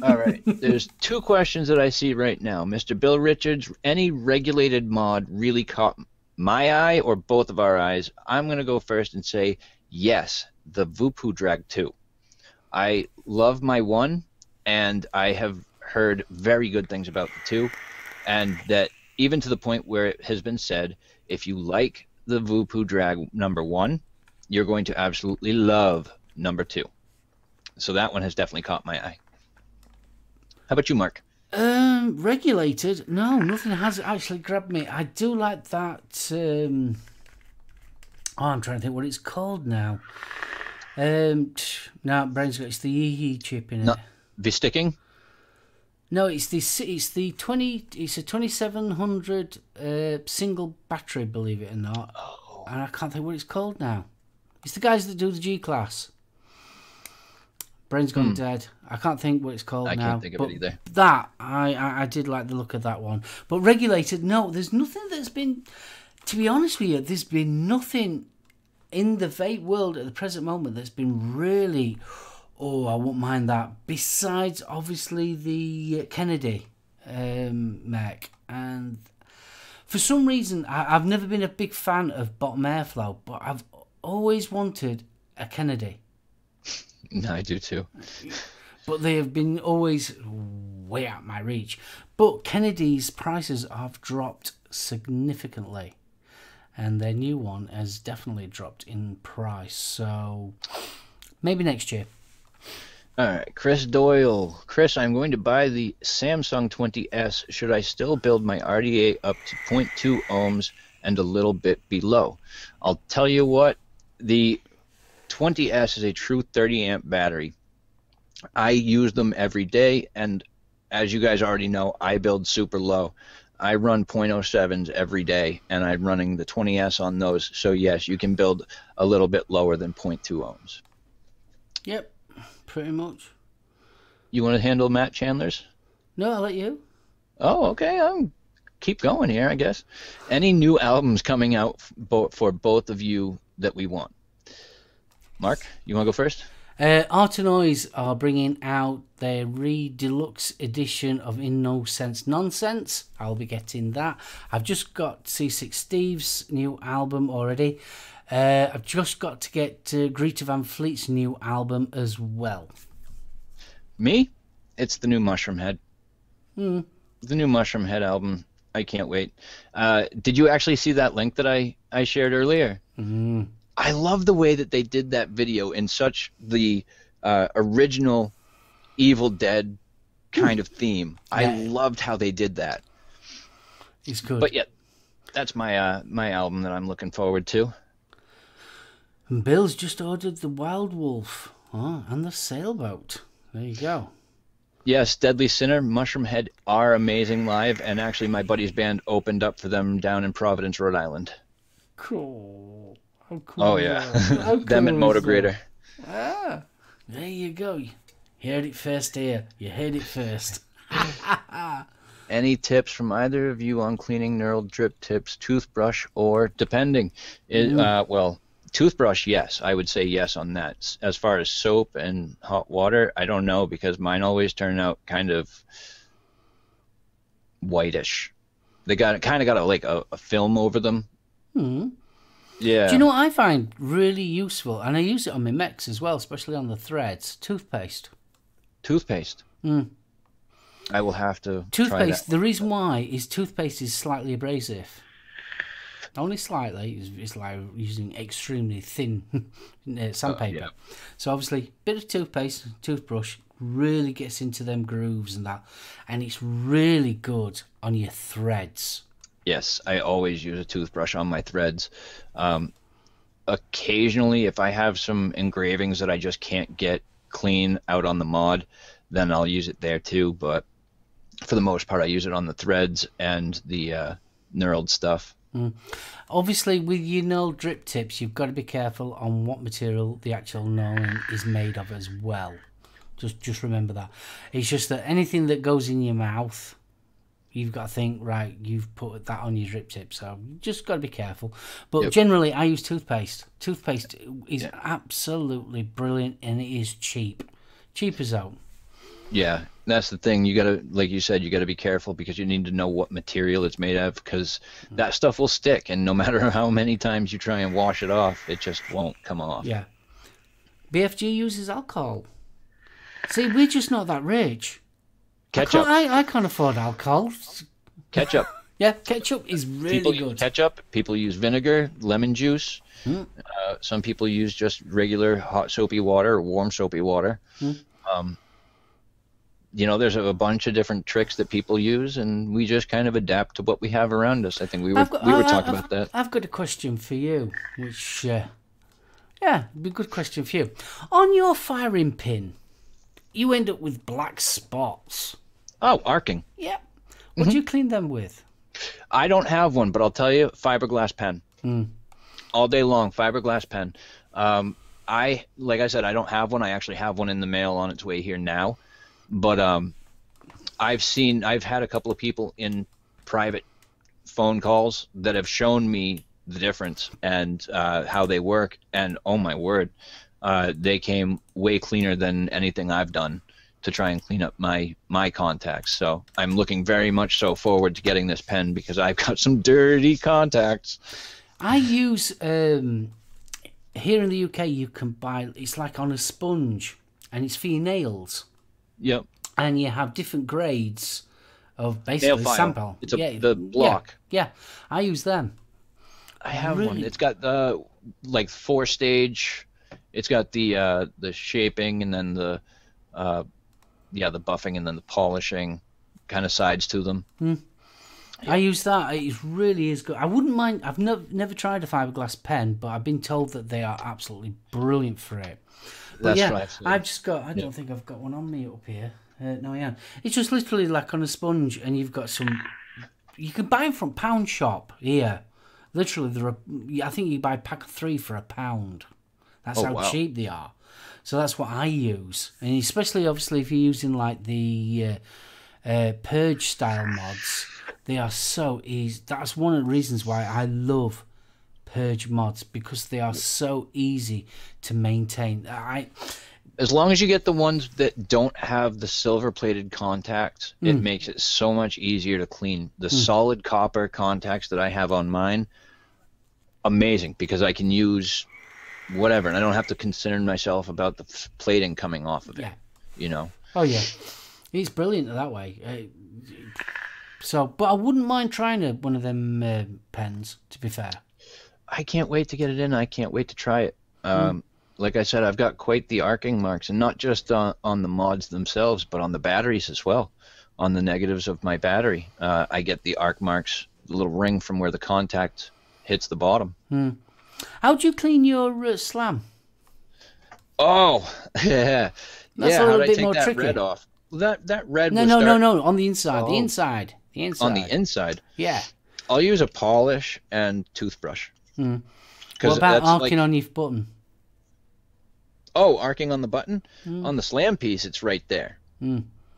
All right. There's two questions that I see right now. Mr. Bill Richards, any regulated mod really caught my eye or both of our eyes? I'm going to go first and say yes, the Voopoo Drag 2. I love my 1, and I have heard very good things about the 2, and that even to the point where it has been said, if you like the Voopoo Drag number 1, you're going to absolutely love number 2. So that one has definitely caught my eye. How about you, Mark? Regulated? No, nothing has actually grabbed me. I do like that. I'm trying to think what it's called now. No, brain's got it's the EE chip in it. Not V-sticking? No, it's a 2700 single battery, believe it or not. Oh. And I can't think what it's called now. It's the guys that do the G-Class. Brain's gone dead. I can't think what it's called now. I can't think of it either. That, I did like the look of that one. But regulated, no, there's nothing that's been... To be honest with you, there's been nothing in the vape world at the present moment that's been really... Oh, I won't mind that. Besides, obviously, the Kennedy mech. And for some reason, I've never been a big fan of bottom airflow, but I've always wanted a Kennedy. No, I do too. But they have been always way out my reach. But Kennedy's prices have dropped significantly. And their new one has definitely dropped in price. So maybe next year. All right, Chris Doyle. Kris, I'm going to buy the Samsung 20S. Should I still build my RDA up to 0.2 ohms and a little bit below? I'll tell you what, the 20S is a true 30 amp battery. I use them every day, and as you guys already know, I build super low. I run 0.07s every day, and I'm running the 20S on those. So yes, you can build a little bit lower than 0.2 ohms. Yep, pretty much. You want to handle Matt Chandler's? No, I'll let you. Oh, okay. Keep going here, I guess. Any new albums coming out for both of you that we want? Mark, you want to go first? Art and Noise are bringing out their deluxe edition of In No Sense Nonsense. I'll be getting that. I've just got C6 Steve's new album already. I've just got to get Greta Van Fleet's new album as well. Me? It's the new Mushroom Head. The new Mushroom Head album. I can't wait. Did you actually see that link that I shared earlier? I love the way that they did that video in such the original, Evil Dead kind of theme. I loved how they did that. It's good. But yeah, that's my my album that I'm looking forward to. And Bill's just ordered the Wild Wolf and the Sailboat. There you go. Yes, Deadly Sinner, Mushroom Head are amazing live, and actually my buddy's band opened up for them down in Providence, Rhode Island. Cool. How cool. Oh yeah, How cool them at Motograder. Ah, there you go. You heard it first here. You heard it first. Any tips from either of you on cleaning knurled drip tips, toothbrush, or depending? Well, toothbrush, yes. I would say yes on that. As far as soap and hot water, I don't know, because mine always turn out kind of whitish. They got like a film over them. Yeah. Do you know what I find really useful? And I use it on my mechs as well, especially on the threads. Toothpaste. Toothpaste. I will have to toothpaste. Try that. The reason why is toothpaste is slightly abrasive. Only slightly. It's like using extremely thin sandpaper. Yeah. So obviously, bit of toothpaste, toothbrush really gets into them grooves and that, and it's really good on your threads. Yes, I always use a toothbrush on my threads. Occasionally, if I have some engravings that I just can't get clean out on the mod, then I'll use it there too. But for the most part, I use it on the threads and the knurled stuff. Obviously, with your knurled drip tips, you've got to be careful on what material the actual knurling is made of as well. Just remember that. It's just that anything that goes in your mouth, you've got to think, right, you've put that on your drip tip, so you just got to be careful. But generally, I use toothpaste. Toothpaste is absolutely brilliant, and it is cheap. Cheap as out. Yeah, that's the thing. You gotta, like you said, you gotta be careful because you need to know what material it's made of, because that stuff will stick, and no matter how many times you try and wash it off, it just won't come off. Yeah. BFG uses alcohol. See, we're just not that rich. Ketchup. I can't afford alcohol. Ketchup. Yeah, ketchup is really people good. Use ketchup. People use vinegar, lemon juice. Some people use just regular hot soapy water or warm soapy water. You know, there's a bunch of different tricks that people use, and we just kind of adapt to what we have around us. I think we were talking about that. I've got a question for you, which, it'd be a good question for you. On your firing pin, you end up with black spots. Oh, arcing. Yeah. What do you clean them with? I don't have one, but I'll tell you, fiberglass pen. All day long, fiberglass pen. Like I said, I don't have one. I actually have one in the mail on its way here now. But I've had a couple of people in private phone calls that have shown me the difference and how they work, and oh my word, they came way cleaner than anything I've done to try and clean up my contacts. So I'm looking very much so forward to getting this pen, because I've got some dirty contacts. I use here in the UK, you can buy, it's like on a sponge, and it's for your nails. Yep. And you have different grades of basically sample. It's the block. Yeah, I use them. I have one. It's got the like 4-stage. It's got the shaping, and then the buffing, and then the polishing kind of sides to them. I use that. It really is good. I wouldn't mind. I've never tried a fiberglass pen, but I've been told that they are absolutely brilliant for it. But That's right. I've just got. I don't think I've got one on me up here. No, I am. It's just literally like on a sponge, and you've got some. You can buy them from Pound Shop here. Literally, I think you buy a pack of 3 for £1. That's how cheap they are. So that's what I use, and especially obviously if you're using like the purge style mods, they are so easy. That's one of the reasons why I love purge mods, because they are so easy to maintain. As long as you get the ones that don't have the silver-plated contacts, it makes it so much easier to clean. The solid copper contacts that I have on mine, amazing, because I can use whatever, and I don't have to concern myself about the plating coming off of it. Yeah. You know? Oh, yeah. It's brilliant that way. But I wouldn't mind trying one of them pens, to be fair. I can't wait to get it in. I can't wait to try it. like I said, I've got quite the arcing marks, and not just on the mods themselves, but on the batteries as well. On the negatives of my battery, I get the arc marks, the little ring from where the contact hits the bottom. How do you clean your slam? Oh, yeah. That's yeah, a little how'd bit I take more that tricky. red off? That red No, was no, on the inside, Oh. the inside. On the inside? Yeah. I'll use a polish and toothbrush. What about arcing on your button? Oh, arcing on the button? On the slam piece, it's right there.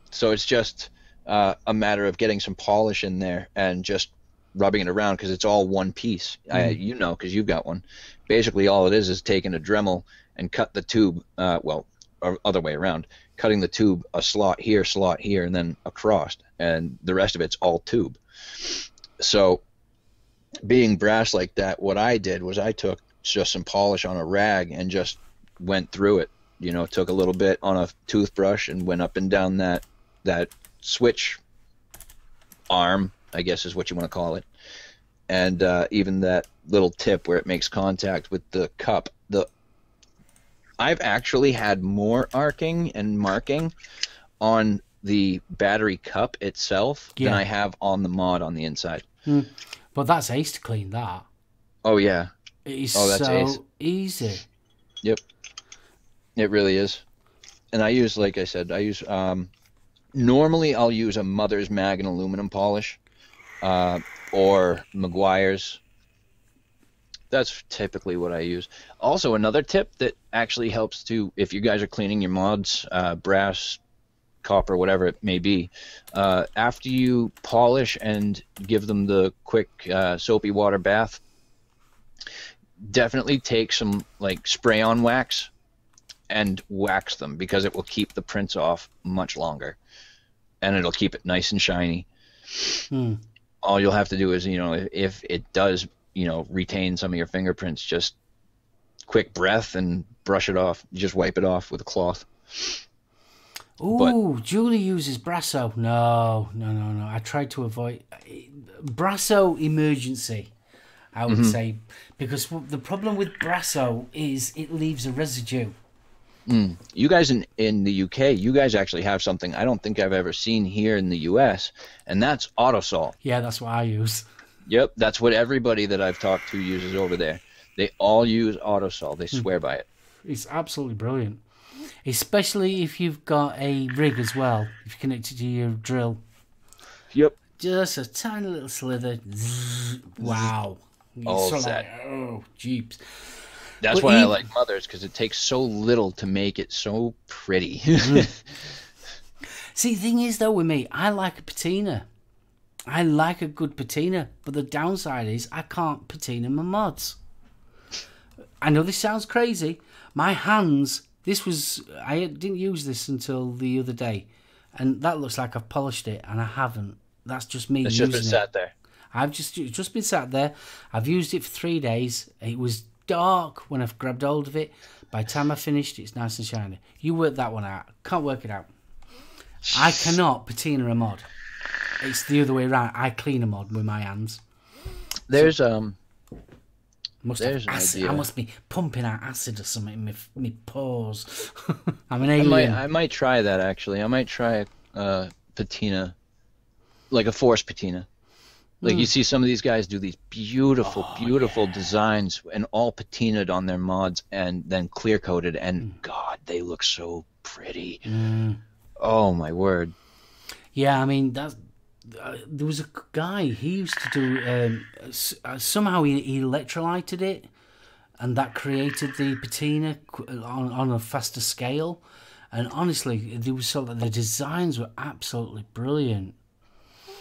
So it's just a matter of getting some polish in there and just rubbing it around, because it's all one piece. You know, because you've got one. Basically, all it is taking a Dremel and cut the tube, well, or other way around, cutting the tube a slot here, and then across, and the rest of it's all tube. So being brass like that, what I did was I took just some polish on a rag and just went through it. You know, took a little bit on a toothbrush and went up and down that switch arm, I guess is what you want to call it, and even that little tip where it makes contact with the cup. I've actually had more arcing and marking on the battery cup itself than I have on the mod on the inside. But that's ace to clean that. Oh yeah. It's that's so ace. easy. Yep. It really is. And I use, like I said, normally I'll use a Mother's Mag and aluminum polish, or Meguiar's. That's typically what I use. Also, another tip that actually helps to, if you guys are cleaning your mods, brass, copper, whatever it may be, after you polish and give them the quick soapy water bath, definitely take some like spray-on wax and wax them, because it will keep the prints off much longer, and it'll keep it nice and shiny. All you'll have to do is, you know, if it does, you know, retain some of your fingerprints, just quick breath and brush it off. You just wipe it off with a cloth. Ooh, Julie uses Brasso. No. I tried to avoid Brasso emergency, I would say, because the problem with Brasso is it leaves a residue. You guys in the UK, you guys actually have something I don't think I've ever seen here in the US, and that's Autosol. Yeah, that's what I use. Yep, that's what everybody that I've talked to uses over there. They all use Autosol. They swear by it. It's absolutely brilliant, especially if you've got a rig as well. If you connect it to your drill. Yep. Just a tiny little slither. Wow. All sort of set. like, oh, jeeps. That's why I like Mother's, because it takes so little to make it so pretty. See, the thing is, though, with me, I like a patina. I like a good patina, but the downside is I can't patina my mods. I know this sounds crazy. My hands, I didn't use this until the other day, and that looks like I've polished it, and I haven't. That's just me using it. It's just been sat there. It's just been sat there. I've used it for 3 days. It was dark when I've grabbed hold of it. By the time I finished, it's nice and shiny. You work that one out. Can't work it out. I cannot patina a mod. It's the other way around. I clean a mod with my hands. There's There's acid. I must be pumping out acid or something in my pores. I'm an alien. I might try that, actually. I might try a patina, like a force patina. Like you see some of these guys do these beautiful designs and all patinaed on their mods and then clear coated, and God, they look so pretty. Oh my word. Yeah, I mean there was a guy, he used to do somehow he electrolyted it, and that created the patina on a faster scale. And honestly, there was the designs were absolutely brilliant.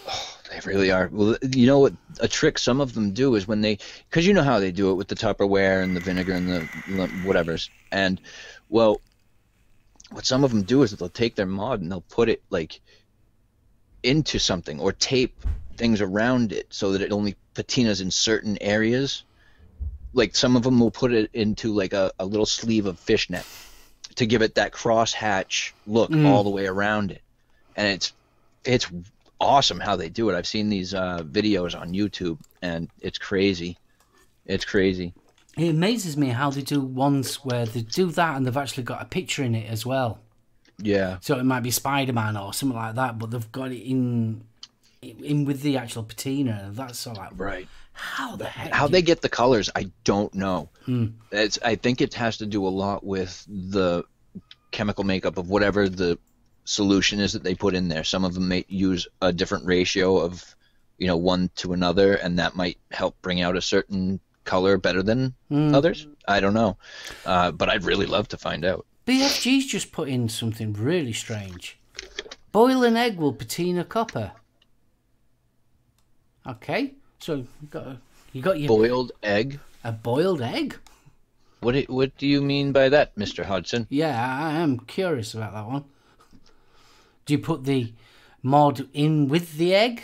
Oh, they really are. Well, you know what a trick some of them do is when because you know how they do it with the Tupperware and the vinegar and the whatevers. And well, what some of them do is they'll take their mod and they'll put it like into something or tape things around it so that it only patinas in certain areas. Like some of them will put it into like a little sleeve of fishnet to give it that crosshatch look all the way around it. And it's awesome how they do it. I've seen these videos on YouTube, and it's crazy. It's crazy. It amazes me how they do ones where they do that and they've actually got a picture in it as well. Yeah. So it might be Spider-Man or something like that, but they've got it in with the actual patina. And that's so like, right. How the heck? How they get the colors, I don't know. I think it has to do a lot with the chemical makeup of whatever the solution is that they put in there. Some of them may use a different ratio of, one to another, and that might help bring out a certain color better than others. I don't know, but I'd really love to find out. BFG's just put in something really strange. Boil an egg will patina copper. Okay, so you got your boiled egg. A boiled egg. What do you mean by that, Mr. Hudson? Yeah, I am curious about that one. Do you put the mod in with the egg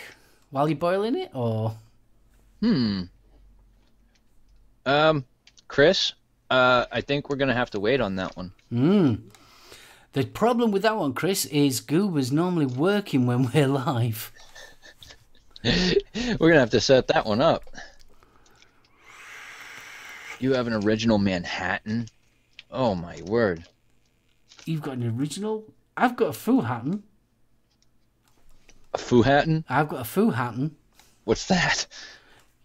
while you're boiling it, or? Kris, I think we're gonna have to wait on that one. The problem with that one, Kris, is Goober's normally working when we're live. We're gonna have to set that one up. You have an original Manhattan? Oh my word. You've got an original? I've got a Foo-Hatton. A Foo-Hatton? I've got a Foo-Hatton. What's that?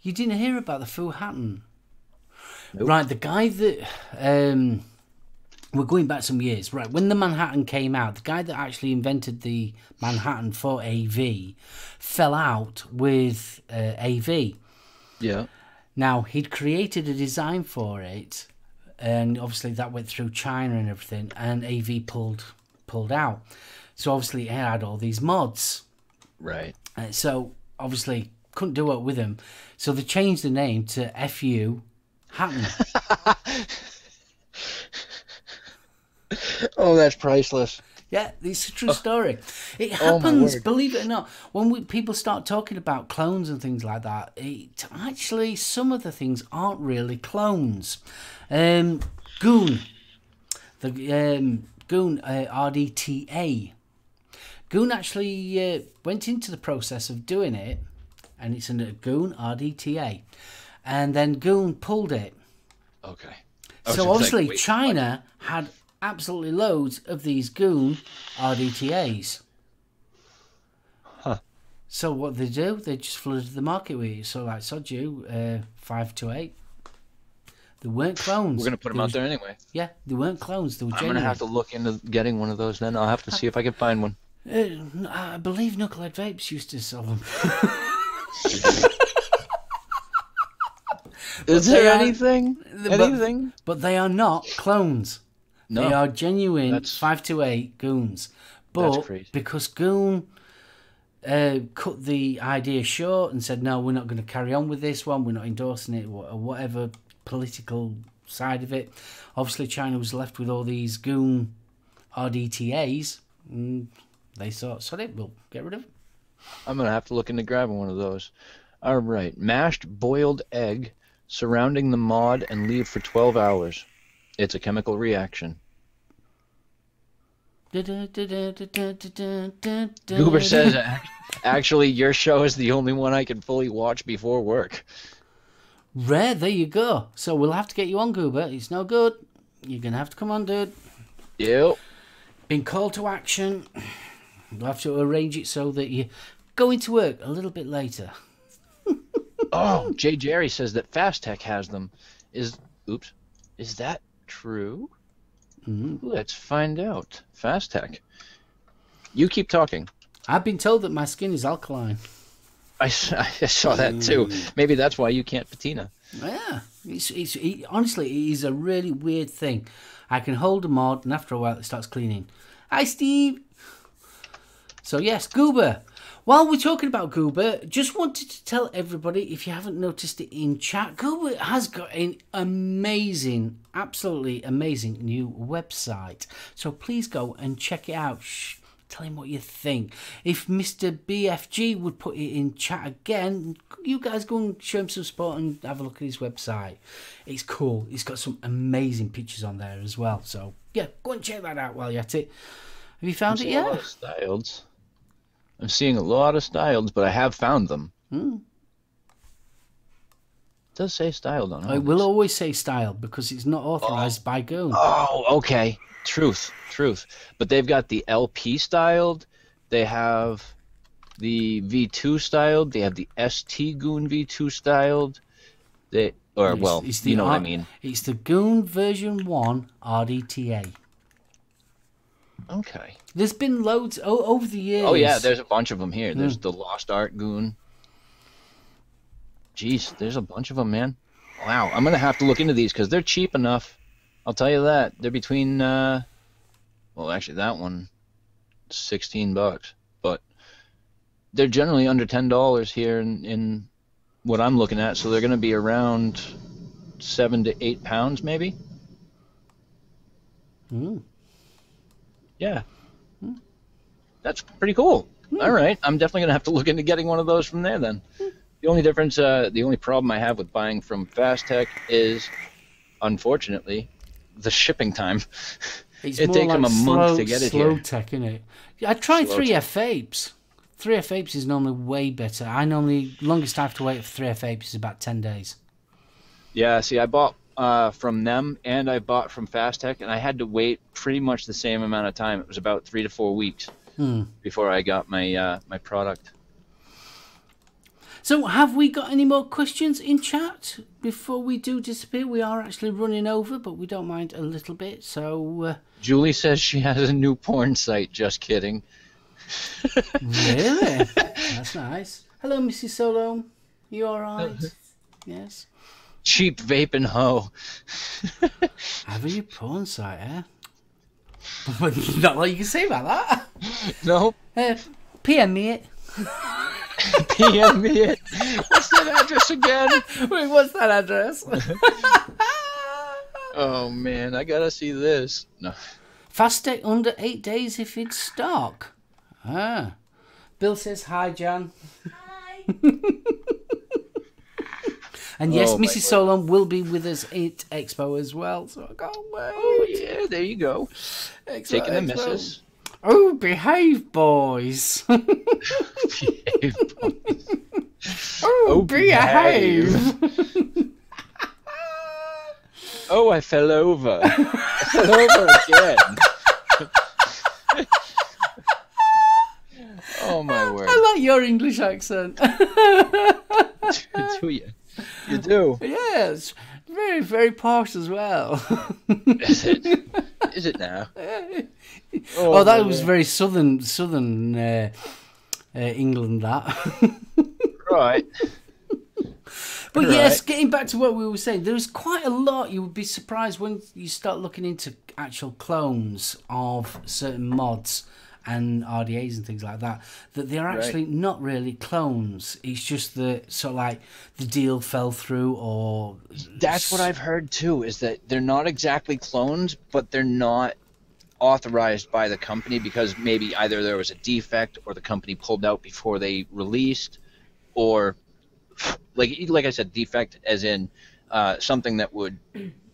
You didn't hear about the Foo-Hatton? Nope. Right, the guy that... we're going back some years. Right, when the Manhattan came out, the guy that actually invented the Manhattan for AV fell out with AV. Yeah. Now, he'd created a design for it, and obviously that went through China and everything, and AV pulled out. So obviously it had all these mods. Right. So obviously couldn't do it with him. So they changed the name to FU Hatton. Oh, that's priceless. Yeah, it's a true story. It happens, believe it or not. When people start talking about clones and things like that, actually, some of the things aren't really clones. Goon. The Goon RDTA. Goon actually went into the process of doing it, and it's a Goon RDTA. And then Goon pulled it. Okay. So obviously China had absolutely loads of these Goon RDTAs. Huh. So what they do, they just flooded the market with it. So like Soju, 528. They weren't clones. We're going to put them out there anyway. Yeah, they weren't clones. They were genuine. I'm going to have to look into getting one of those then. I'll have to see if I can find one. I believe Knucklehead Vapes used to sell them. Is there anything? Anything? But they are not clones. No. They are genuine 528 Goons. But because Goon cut the idea short and said, no, we're not going to carry on with this one, we're not endorsing it, or whatever political side of it. Obviously, China was left with all these Goon RDTAs. And they thought, sorry, we'll get rid of them. I'm going to have to look into grabbing one of those. All right. Mashed boiled egg surrounding the mod and leave for 12 hours. It's a chemical reaction. Goober says, actually, your show is the only one I can fully watch before work. Rare, there you go. So we'll have to get you on, Goober. It's no good. You're going to have to come on, dude. Yep. Been called to action. We'll have to arrange it so that you go into work a little bit later. Oh, Jay Jerry says that Fast Tech has them. Is that true? Let's find out. Fast Tech. You keep talking. I've been told that my skin is alkaline. I saw that too. Maybe that's why you can't patina. Yeah. Honestly, it is a really weird thing. I can hold a mod, and after a while it starts cleaning. Hi, Steve. So yes, Goober. While we're talking about Goober, just wanted to tell everybody, if you haven't noticed it in chat, Goober has got an amazing, absolutely amazing new website. So please go and check it out. Tell him what you think. If Mr. BFG would put it in chat again, you guys go and show him some support and have a look at his website. It's cool. He's got some amazing pictures on there as well. So yeah, go and check that out while you're at it. Have you found it yet? I'm seeing a lot of styles, but I have found them. does say styled on all It will always say styled because it's not authorized by Goon. Oh, okay. Truth. But they've got the LP styled. They have the V2 styled. They have the ST Goon V2 styled. You know what I mean. It's the Goon version 1 RDTA. Okay. There's been loads over the years. Oh, yeah, there's a bunch of them here. There's the Lost Art Goon. Jeez, there's a bunch of them, man. Wow, I'm going to have to look into these because they're cheap enough. I'll tell you that. They're between, well, actually, that one, $16. But they're generally under $10 here in what I'm looking at. So they're going to be around 7 to 8 pounds, maybe. Yeah. That's pretty cool. All right. I'm definitely going to have to look into getting one of those from there then. The only difference, the only problem I have with buying from Fast Tech is, unfortunately, the shipping time. It takes them a month to get it here. Slow tech, isn't it? I tried 3F Vapes. 3F Vapes is normally way better. Longest I have to wait for 3F Vapes is about 10 days. Yeah, see, I bought from them and I bought from Fast Tech, and I had to wait pretty much the same amount of time. It was about 3 to 4 weeks before I got my my product. So have we got any more questions in chat before we do disappear? We are actually running over, but we don't mind a little bit. So Julie says she has a new porn site. Just kidding. Really? That's nice. Hello, Mrs. SoulOhm. You all right? Yes. Cheap vaping hoe. Having your porn site, eh? Not what you can say about that. No. PM me it. PM me it. What's that address again? Wait, what's that address? Oh man, I gotta see this. No. Fast Tech under 8 days if it's stock. Ah. Bill says hi, Jan. Hi. And yes, Mrs. SoulOhm will be with us at Expo as well, so I can't wait. Oh yeah, there you go. Taking the missus. Oh, behave, boys. Behave, boys. Oh, behave. Oh, I fell over. I fell over again. Oh, my word. I like your English accent. Do you? You do? Yes. Very, very posh as well. Is it? Is it now? Oh, that was very southern England, that. Right. But yes, getting back to what we were saying, there's quite a lot. You would be surprised when you start looking into actual clones of certain mods and RDAs and things like that, that they're actually not really clones. It's just that sort of like the deal fell through, or that's what I've heard too, is that they're not exactly clones, but they're not authorized by the company because maybe either there was a defect or the company pulled out before they released, or like I said, defect as in something that would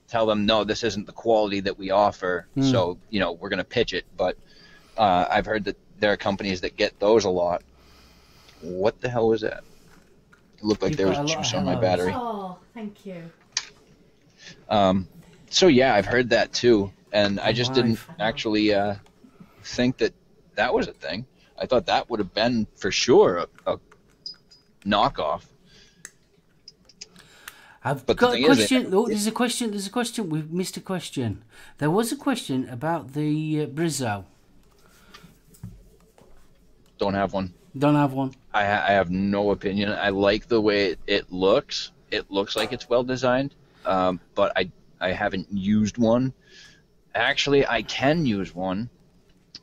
tell them, no, this isn't the quality that we offer, so we're going to pitch it. But I've heard that there are companies that get those a lot. What the hell was that? It looked like there was juice on my battery. Oh, thank you. So yeah, I've heard that too, and I just didn't actually think that was a thing. I thought that would have been for sure a knockoff. I've got a question. There's a question. We've missed a question. There was a question about the Brizzo. Don't have one. Don't have one. I have no opinion. I like the way it looks. It looks like it's well designed, but I haven't used one. Actually, I can use one.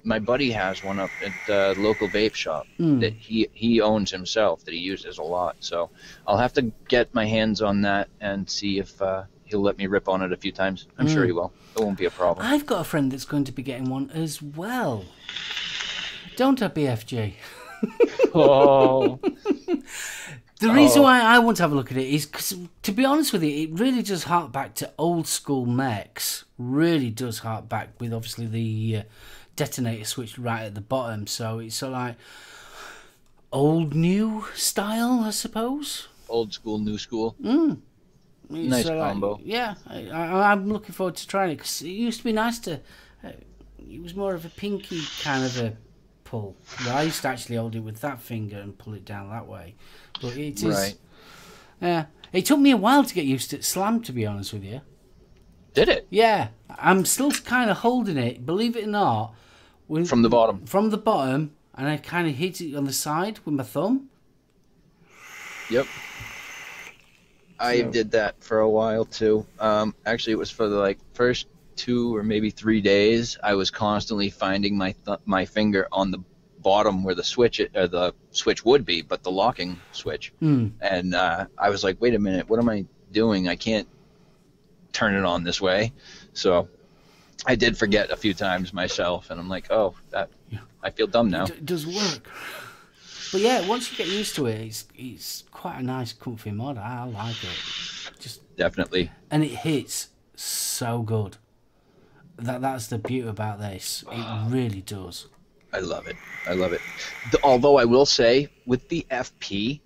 My buddy has one up at the local vape shop that he owns himself, that he uses a lot. So I'll have to get my hands on that and see if he'll let me rip on it a few times. I'm sure he will. It won't be a problem. I've got a friend that's going to be getting one as well. Don't I, BFG? Oh. The reason why I want to have a look at it is because, to be honest with you, it really does hark back to old school mechs. Really does hark back with, obviously, the detonator switch right at the bottom. So it's sort of like old new style, I suppose. Old school, new school. Nice combo. Yeah, I'm looking forward to trying it because it used to be nice to. It was more of a pinky kind of a pull. Well, I used to actually hold it with that finger and pull it down that way, but it is. Right. Yeah, it took me a while to get used to slam. To be honest with you. Did it? Yeah, I'm still kind of holding it. Believe it or not. From the bottom. From the bottom, and I kind of hit it on the side with my thumb. Yep. I did that for a while too. Actually, it was for the first 2 or maybe 3 days. I was constantly finding my finger on the bottom where the switch would be, but the locking switch. And I was like, wait a minute, what am I doing? I can't turn it on this way. So I did forget a few times myself, and I'm like, oh, I feel dumb now. It does work. But yeah, once you get used to it, it's quite a nice, comfy mod. I like it. Definitely. And it hits so good. That's the beauty about this. It really does. I love it. I love it. Although I will say, with the FP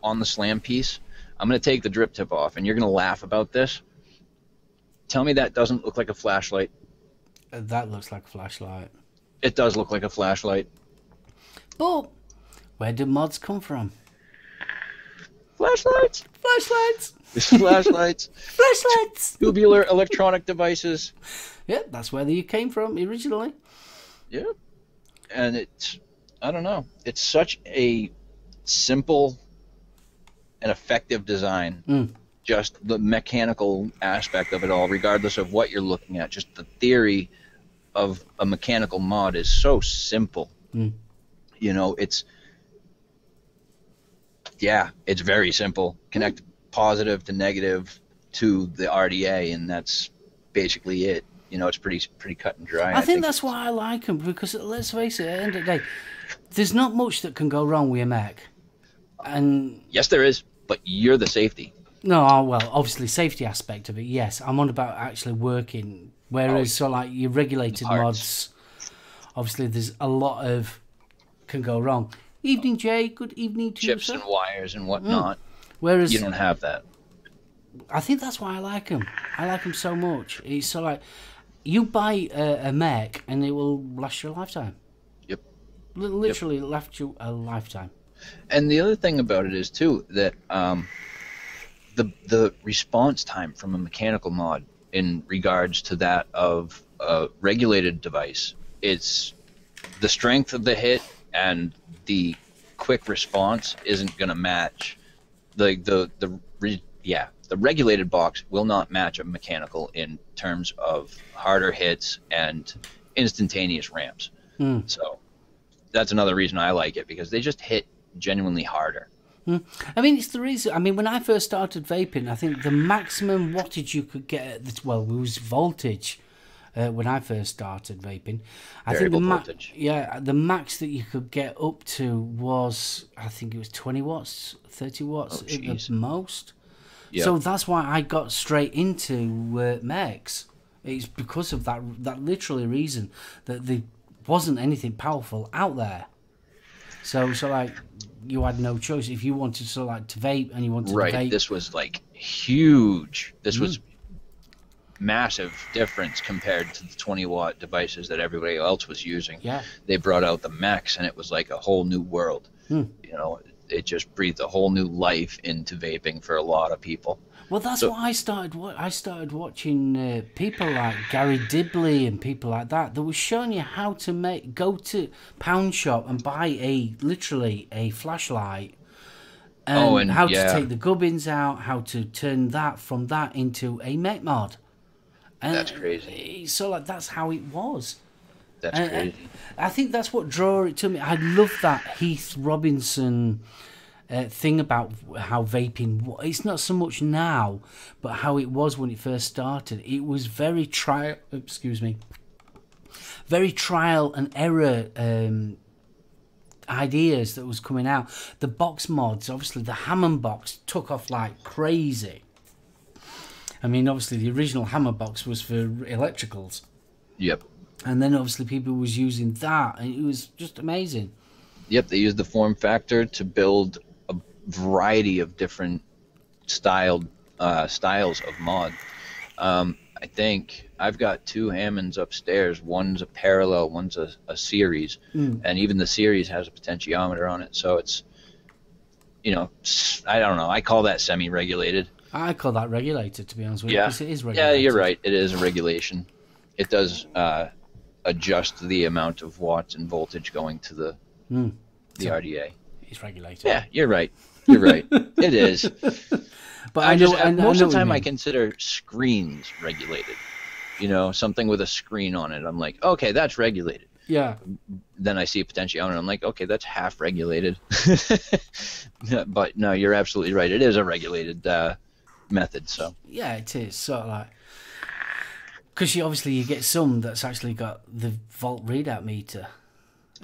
on the slam piece, I'm going to take the drip tip off, and you're going to laugh about this. Tell me that doesn't look like a flashlight. That looks like a flashlight. It does look like a flashlight. But where do mods come from? Flashlights. Flashlights. Flashlights. Flashlights. Tubular electronic devices. Yeah, that's where they came from originally. Yeah. And I don't know. It's such a simple and effective design. Just the mechanical aspect of it all, regardless of what you're looking at. Just the theory of a mechanical mod is so simple. You know, it's very simple. Connect positive to negative to the RDA, and that's basically it. You know, it's pretty cut and dry. I think that's why I like them, because let's face it, at the end of the day, there's not much that can go wrong with a mech. And yes, there is, but you're the safety. No, well, obviously safety aspect of it, yes. I'm on about actually working. Whereas, your regulated mods, obviously there's a lot of can go wrong. Evening, Jay. Good evening to you, chips and wires and whatnot. Whereas you don't have that. I think that's why I like them. I like them so much. It's so like you buy a mech and it will last you a lifetime. Yep. Literally last you a lifetime. And the other thing about it is too that the response time from a mechanical mod in regards to that of a regulated device, it's the strength of the hit and the quick response isn't going to match the regulated box will not match a mechanical in terms of harder hits and instantaneous ramps. So that's another reason I like it, because they just hit genuinely harder. I mean, it's the reason. I mean, when I first started vaping, I think the maximum wattage you could get it was voltage. When I first started vaping, I think the max that you could get up to was, I think it was 20 watts, 30 watts at the most. Yep. So that's why I got straight into mechs. It's because of that literally reason, that there wasn't anything powerful out there. So like, you had no choice if you wanted to vape and you wanted to vape. This was like huge. This was massive difference compared to the 20-watt devices that everybody else was using. Yeah. They brought out the mechs, and it was like a whole new world. You know, it just breathed a whole new life into vaping for a lot of people. Well, that's why I started watching people like Gary Dibley and people like that was showing you how to go to pound shop and buy literally a flashlight, and how to take the gubbins out, how to turn that from that into a mech mod. And that's crazy. So like, that's how it was. That's crazy. I think that's what drew it to me. I love that Heath Robinson thing about how vaping, it's not so much now, but how it was when it first started. It was very trial and error ideas that was coming out. The box mods, obviously the Hammond box took off like crazy. I mean, obviously the original Hammer box was for electricals. Yep. And then obviously people was using that, and it was just amazing. Yep, they used the form factor to build a variety of different styled styles of mod. I think I've got 2 Hammonds upstairs. One's a parallel, one's a series, and even the series has a potentiometer on it. So it's, you know, I don't know. I call that semi-regulated. I call that regulated, to be honest with you, because it is regulated. Yeah, you're right. It is a regulation. It does adjust the amount of watts and voltage going to the RDA. It's regulated. Yeah, you're right. You're right. It is. But most of the time I consider screens regulated. You know, something with a screen on it. I'm like, okay, that's regulated. Yeah. Then I see a potentiometer, and I'm like, okay, that's half regulated. But no, you're absolutely right. It is a regulated method. So yeah, it is sort of like, because you get some that's actually got the volt readout meter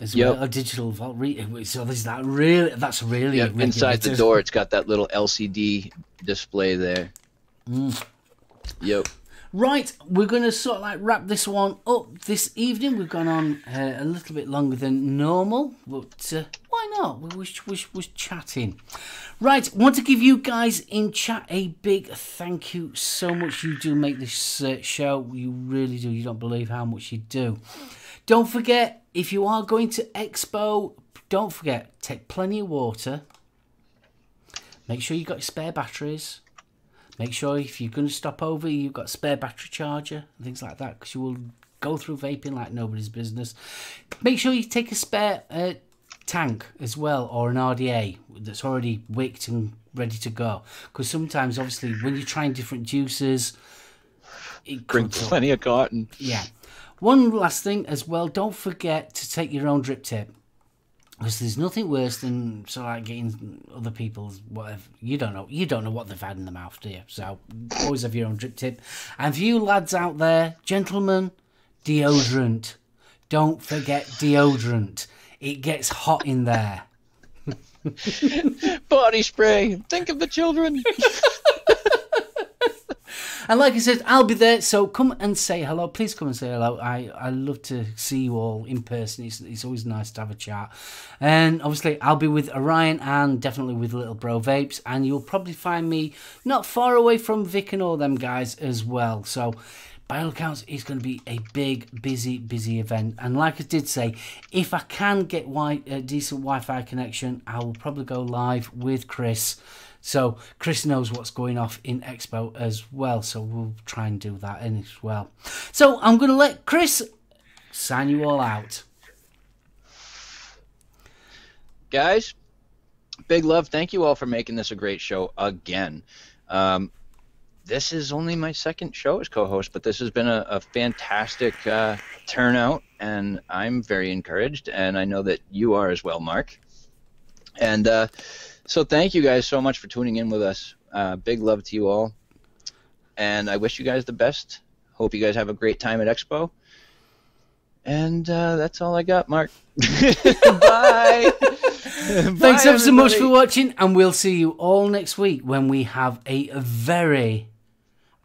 as well, a digital volt reader. So that's really inside the door. It's got that little LCD display there. Yep. Right, we're going to sort of like wrap this one up this evening. We've gone on a little bit longer than normal, but why not? We was chatting. Right, want to give you guys in chat a big thank you so much. You do make this show. You really do. You don't believe how much you do. Don't forget, if you are going to Expo, don't forget, take plenty of water. Make sure you've got spare batteries. Make sure if you're going to stop over, you've got a spare battery charger and things like that, because you will go through vaping like nobody's business. Make sure you take a spare tank as well, or an RDA that's already wicked and ready to go. Because sometimes, obviously, when you're trying different juices, bring plenty of cotton. Yeah. One last thing as well, don't forget to take your own drip tip. Because there's nothing worse than sort of like getting other people's whatever. You don't know what they've had in the mouth, do you? So always have your own drip tip. And for you lads out there, gentlemen, deodorant. Don't forget deodorant. It gets hot in there. Body spray. Think of the children. And like I said, I'll be there, so come and say hello. Please come and say hello. I love to see you all in person. It's always nice to have a chat. And obviously, I'll be with Orion and definitely with Little Bro Vapes. And you'll probably find me not far away from Vic and all them guys as well. So by all accounts, it's going to be a big, busy event. And like I did say, if I can get a decent Wi-Fi connection, I will probably go live with Kris. So Kris knows what's going off in Expo as well, so we'll try and do that in as well. So I'm going to let Kris sign you all out. Guys, big love. Thank you all for making this a great show again. This is only my second show as co-host, but this has been a fantastic turnout, and I'm very encouraged, and I know that you are as well, Mark. And so thank you guys so much for tuning in with us. Big love to you all. And I wish you guys the best. Hope you guys have a great time at Expo. And that's all I got, Mark. Bye. Thanks ever so much for watching. And we'll see you all next week when we have a very,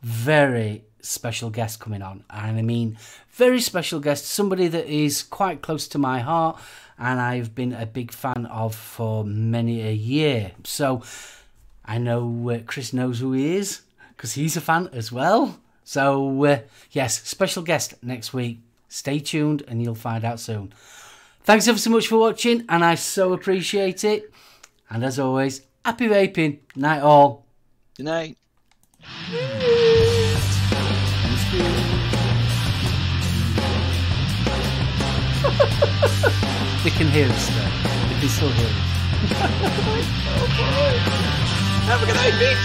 very special guest coming on. And I mean very special guest. Somebody that is quite close to my heart. And I've been a big fan of for many a year. So I know Kris knows who he is, because he's a fan as well. So yes, special guest next week. Stay tuned and you'll find out soon. Thanks ever so much for watching, and I so appreciate it. And as always, happy vaping. Night all. Good night. They can hear us though. They can still hear us. Have a good night, Pete.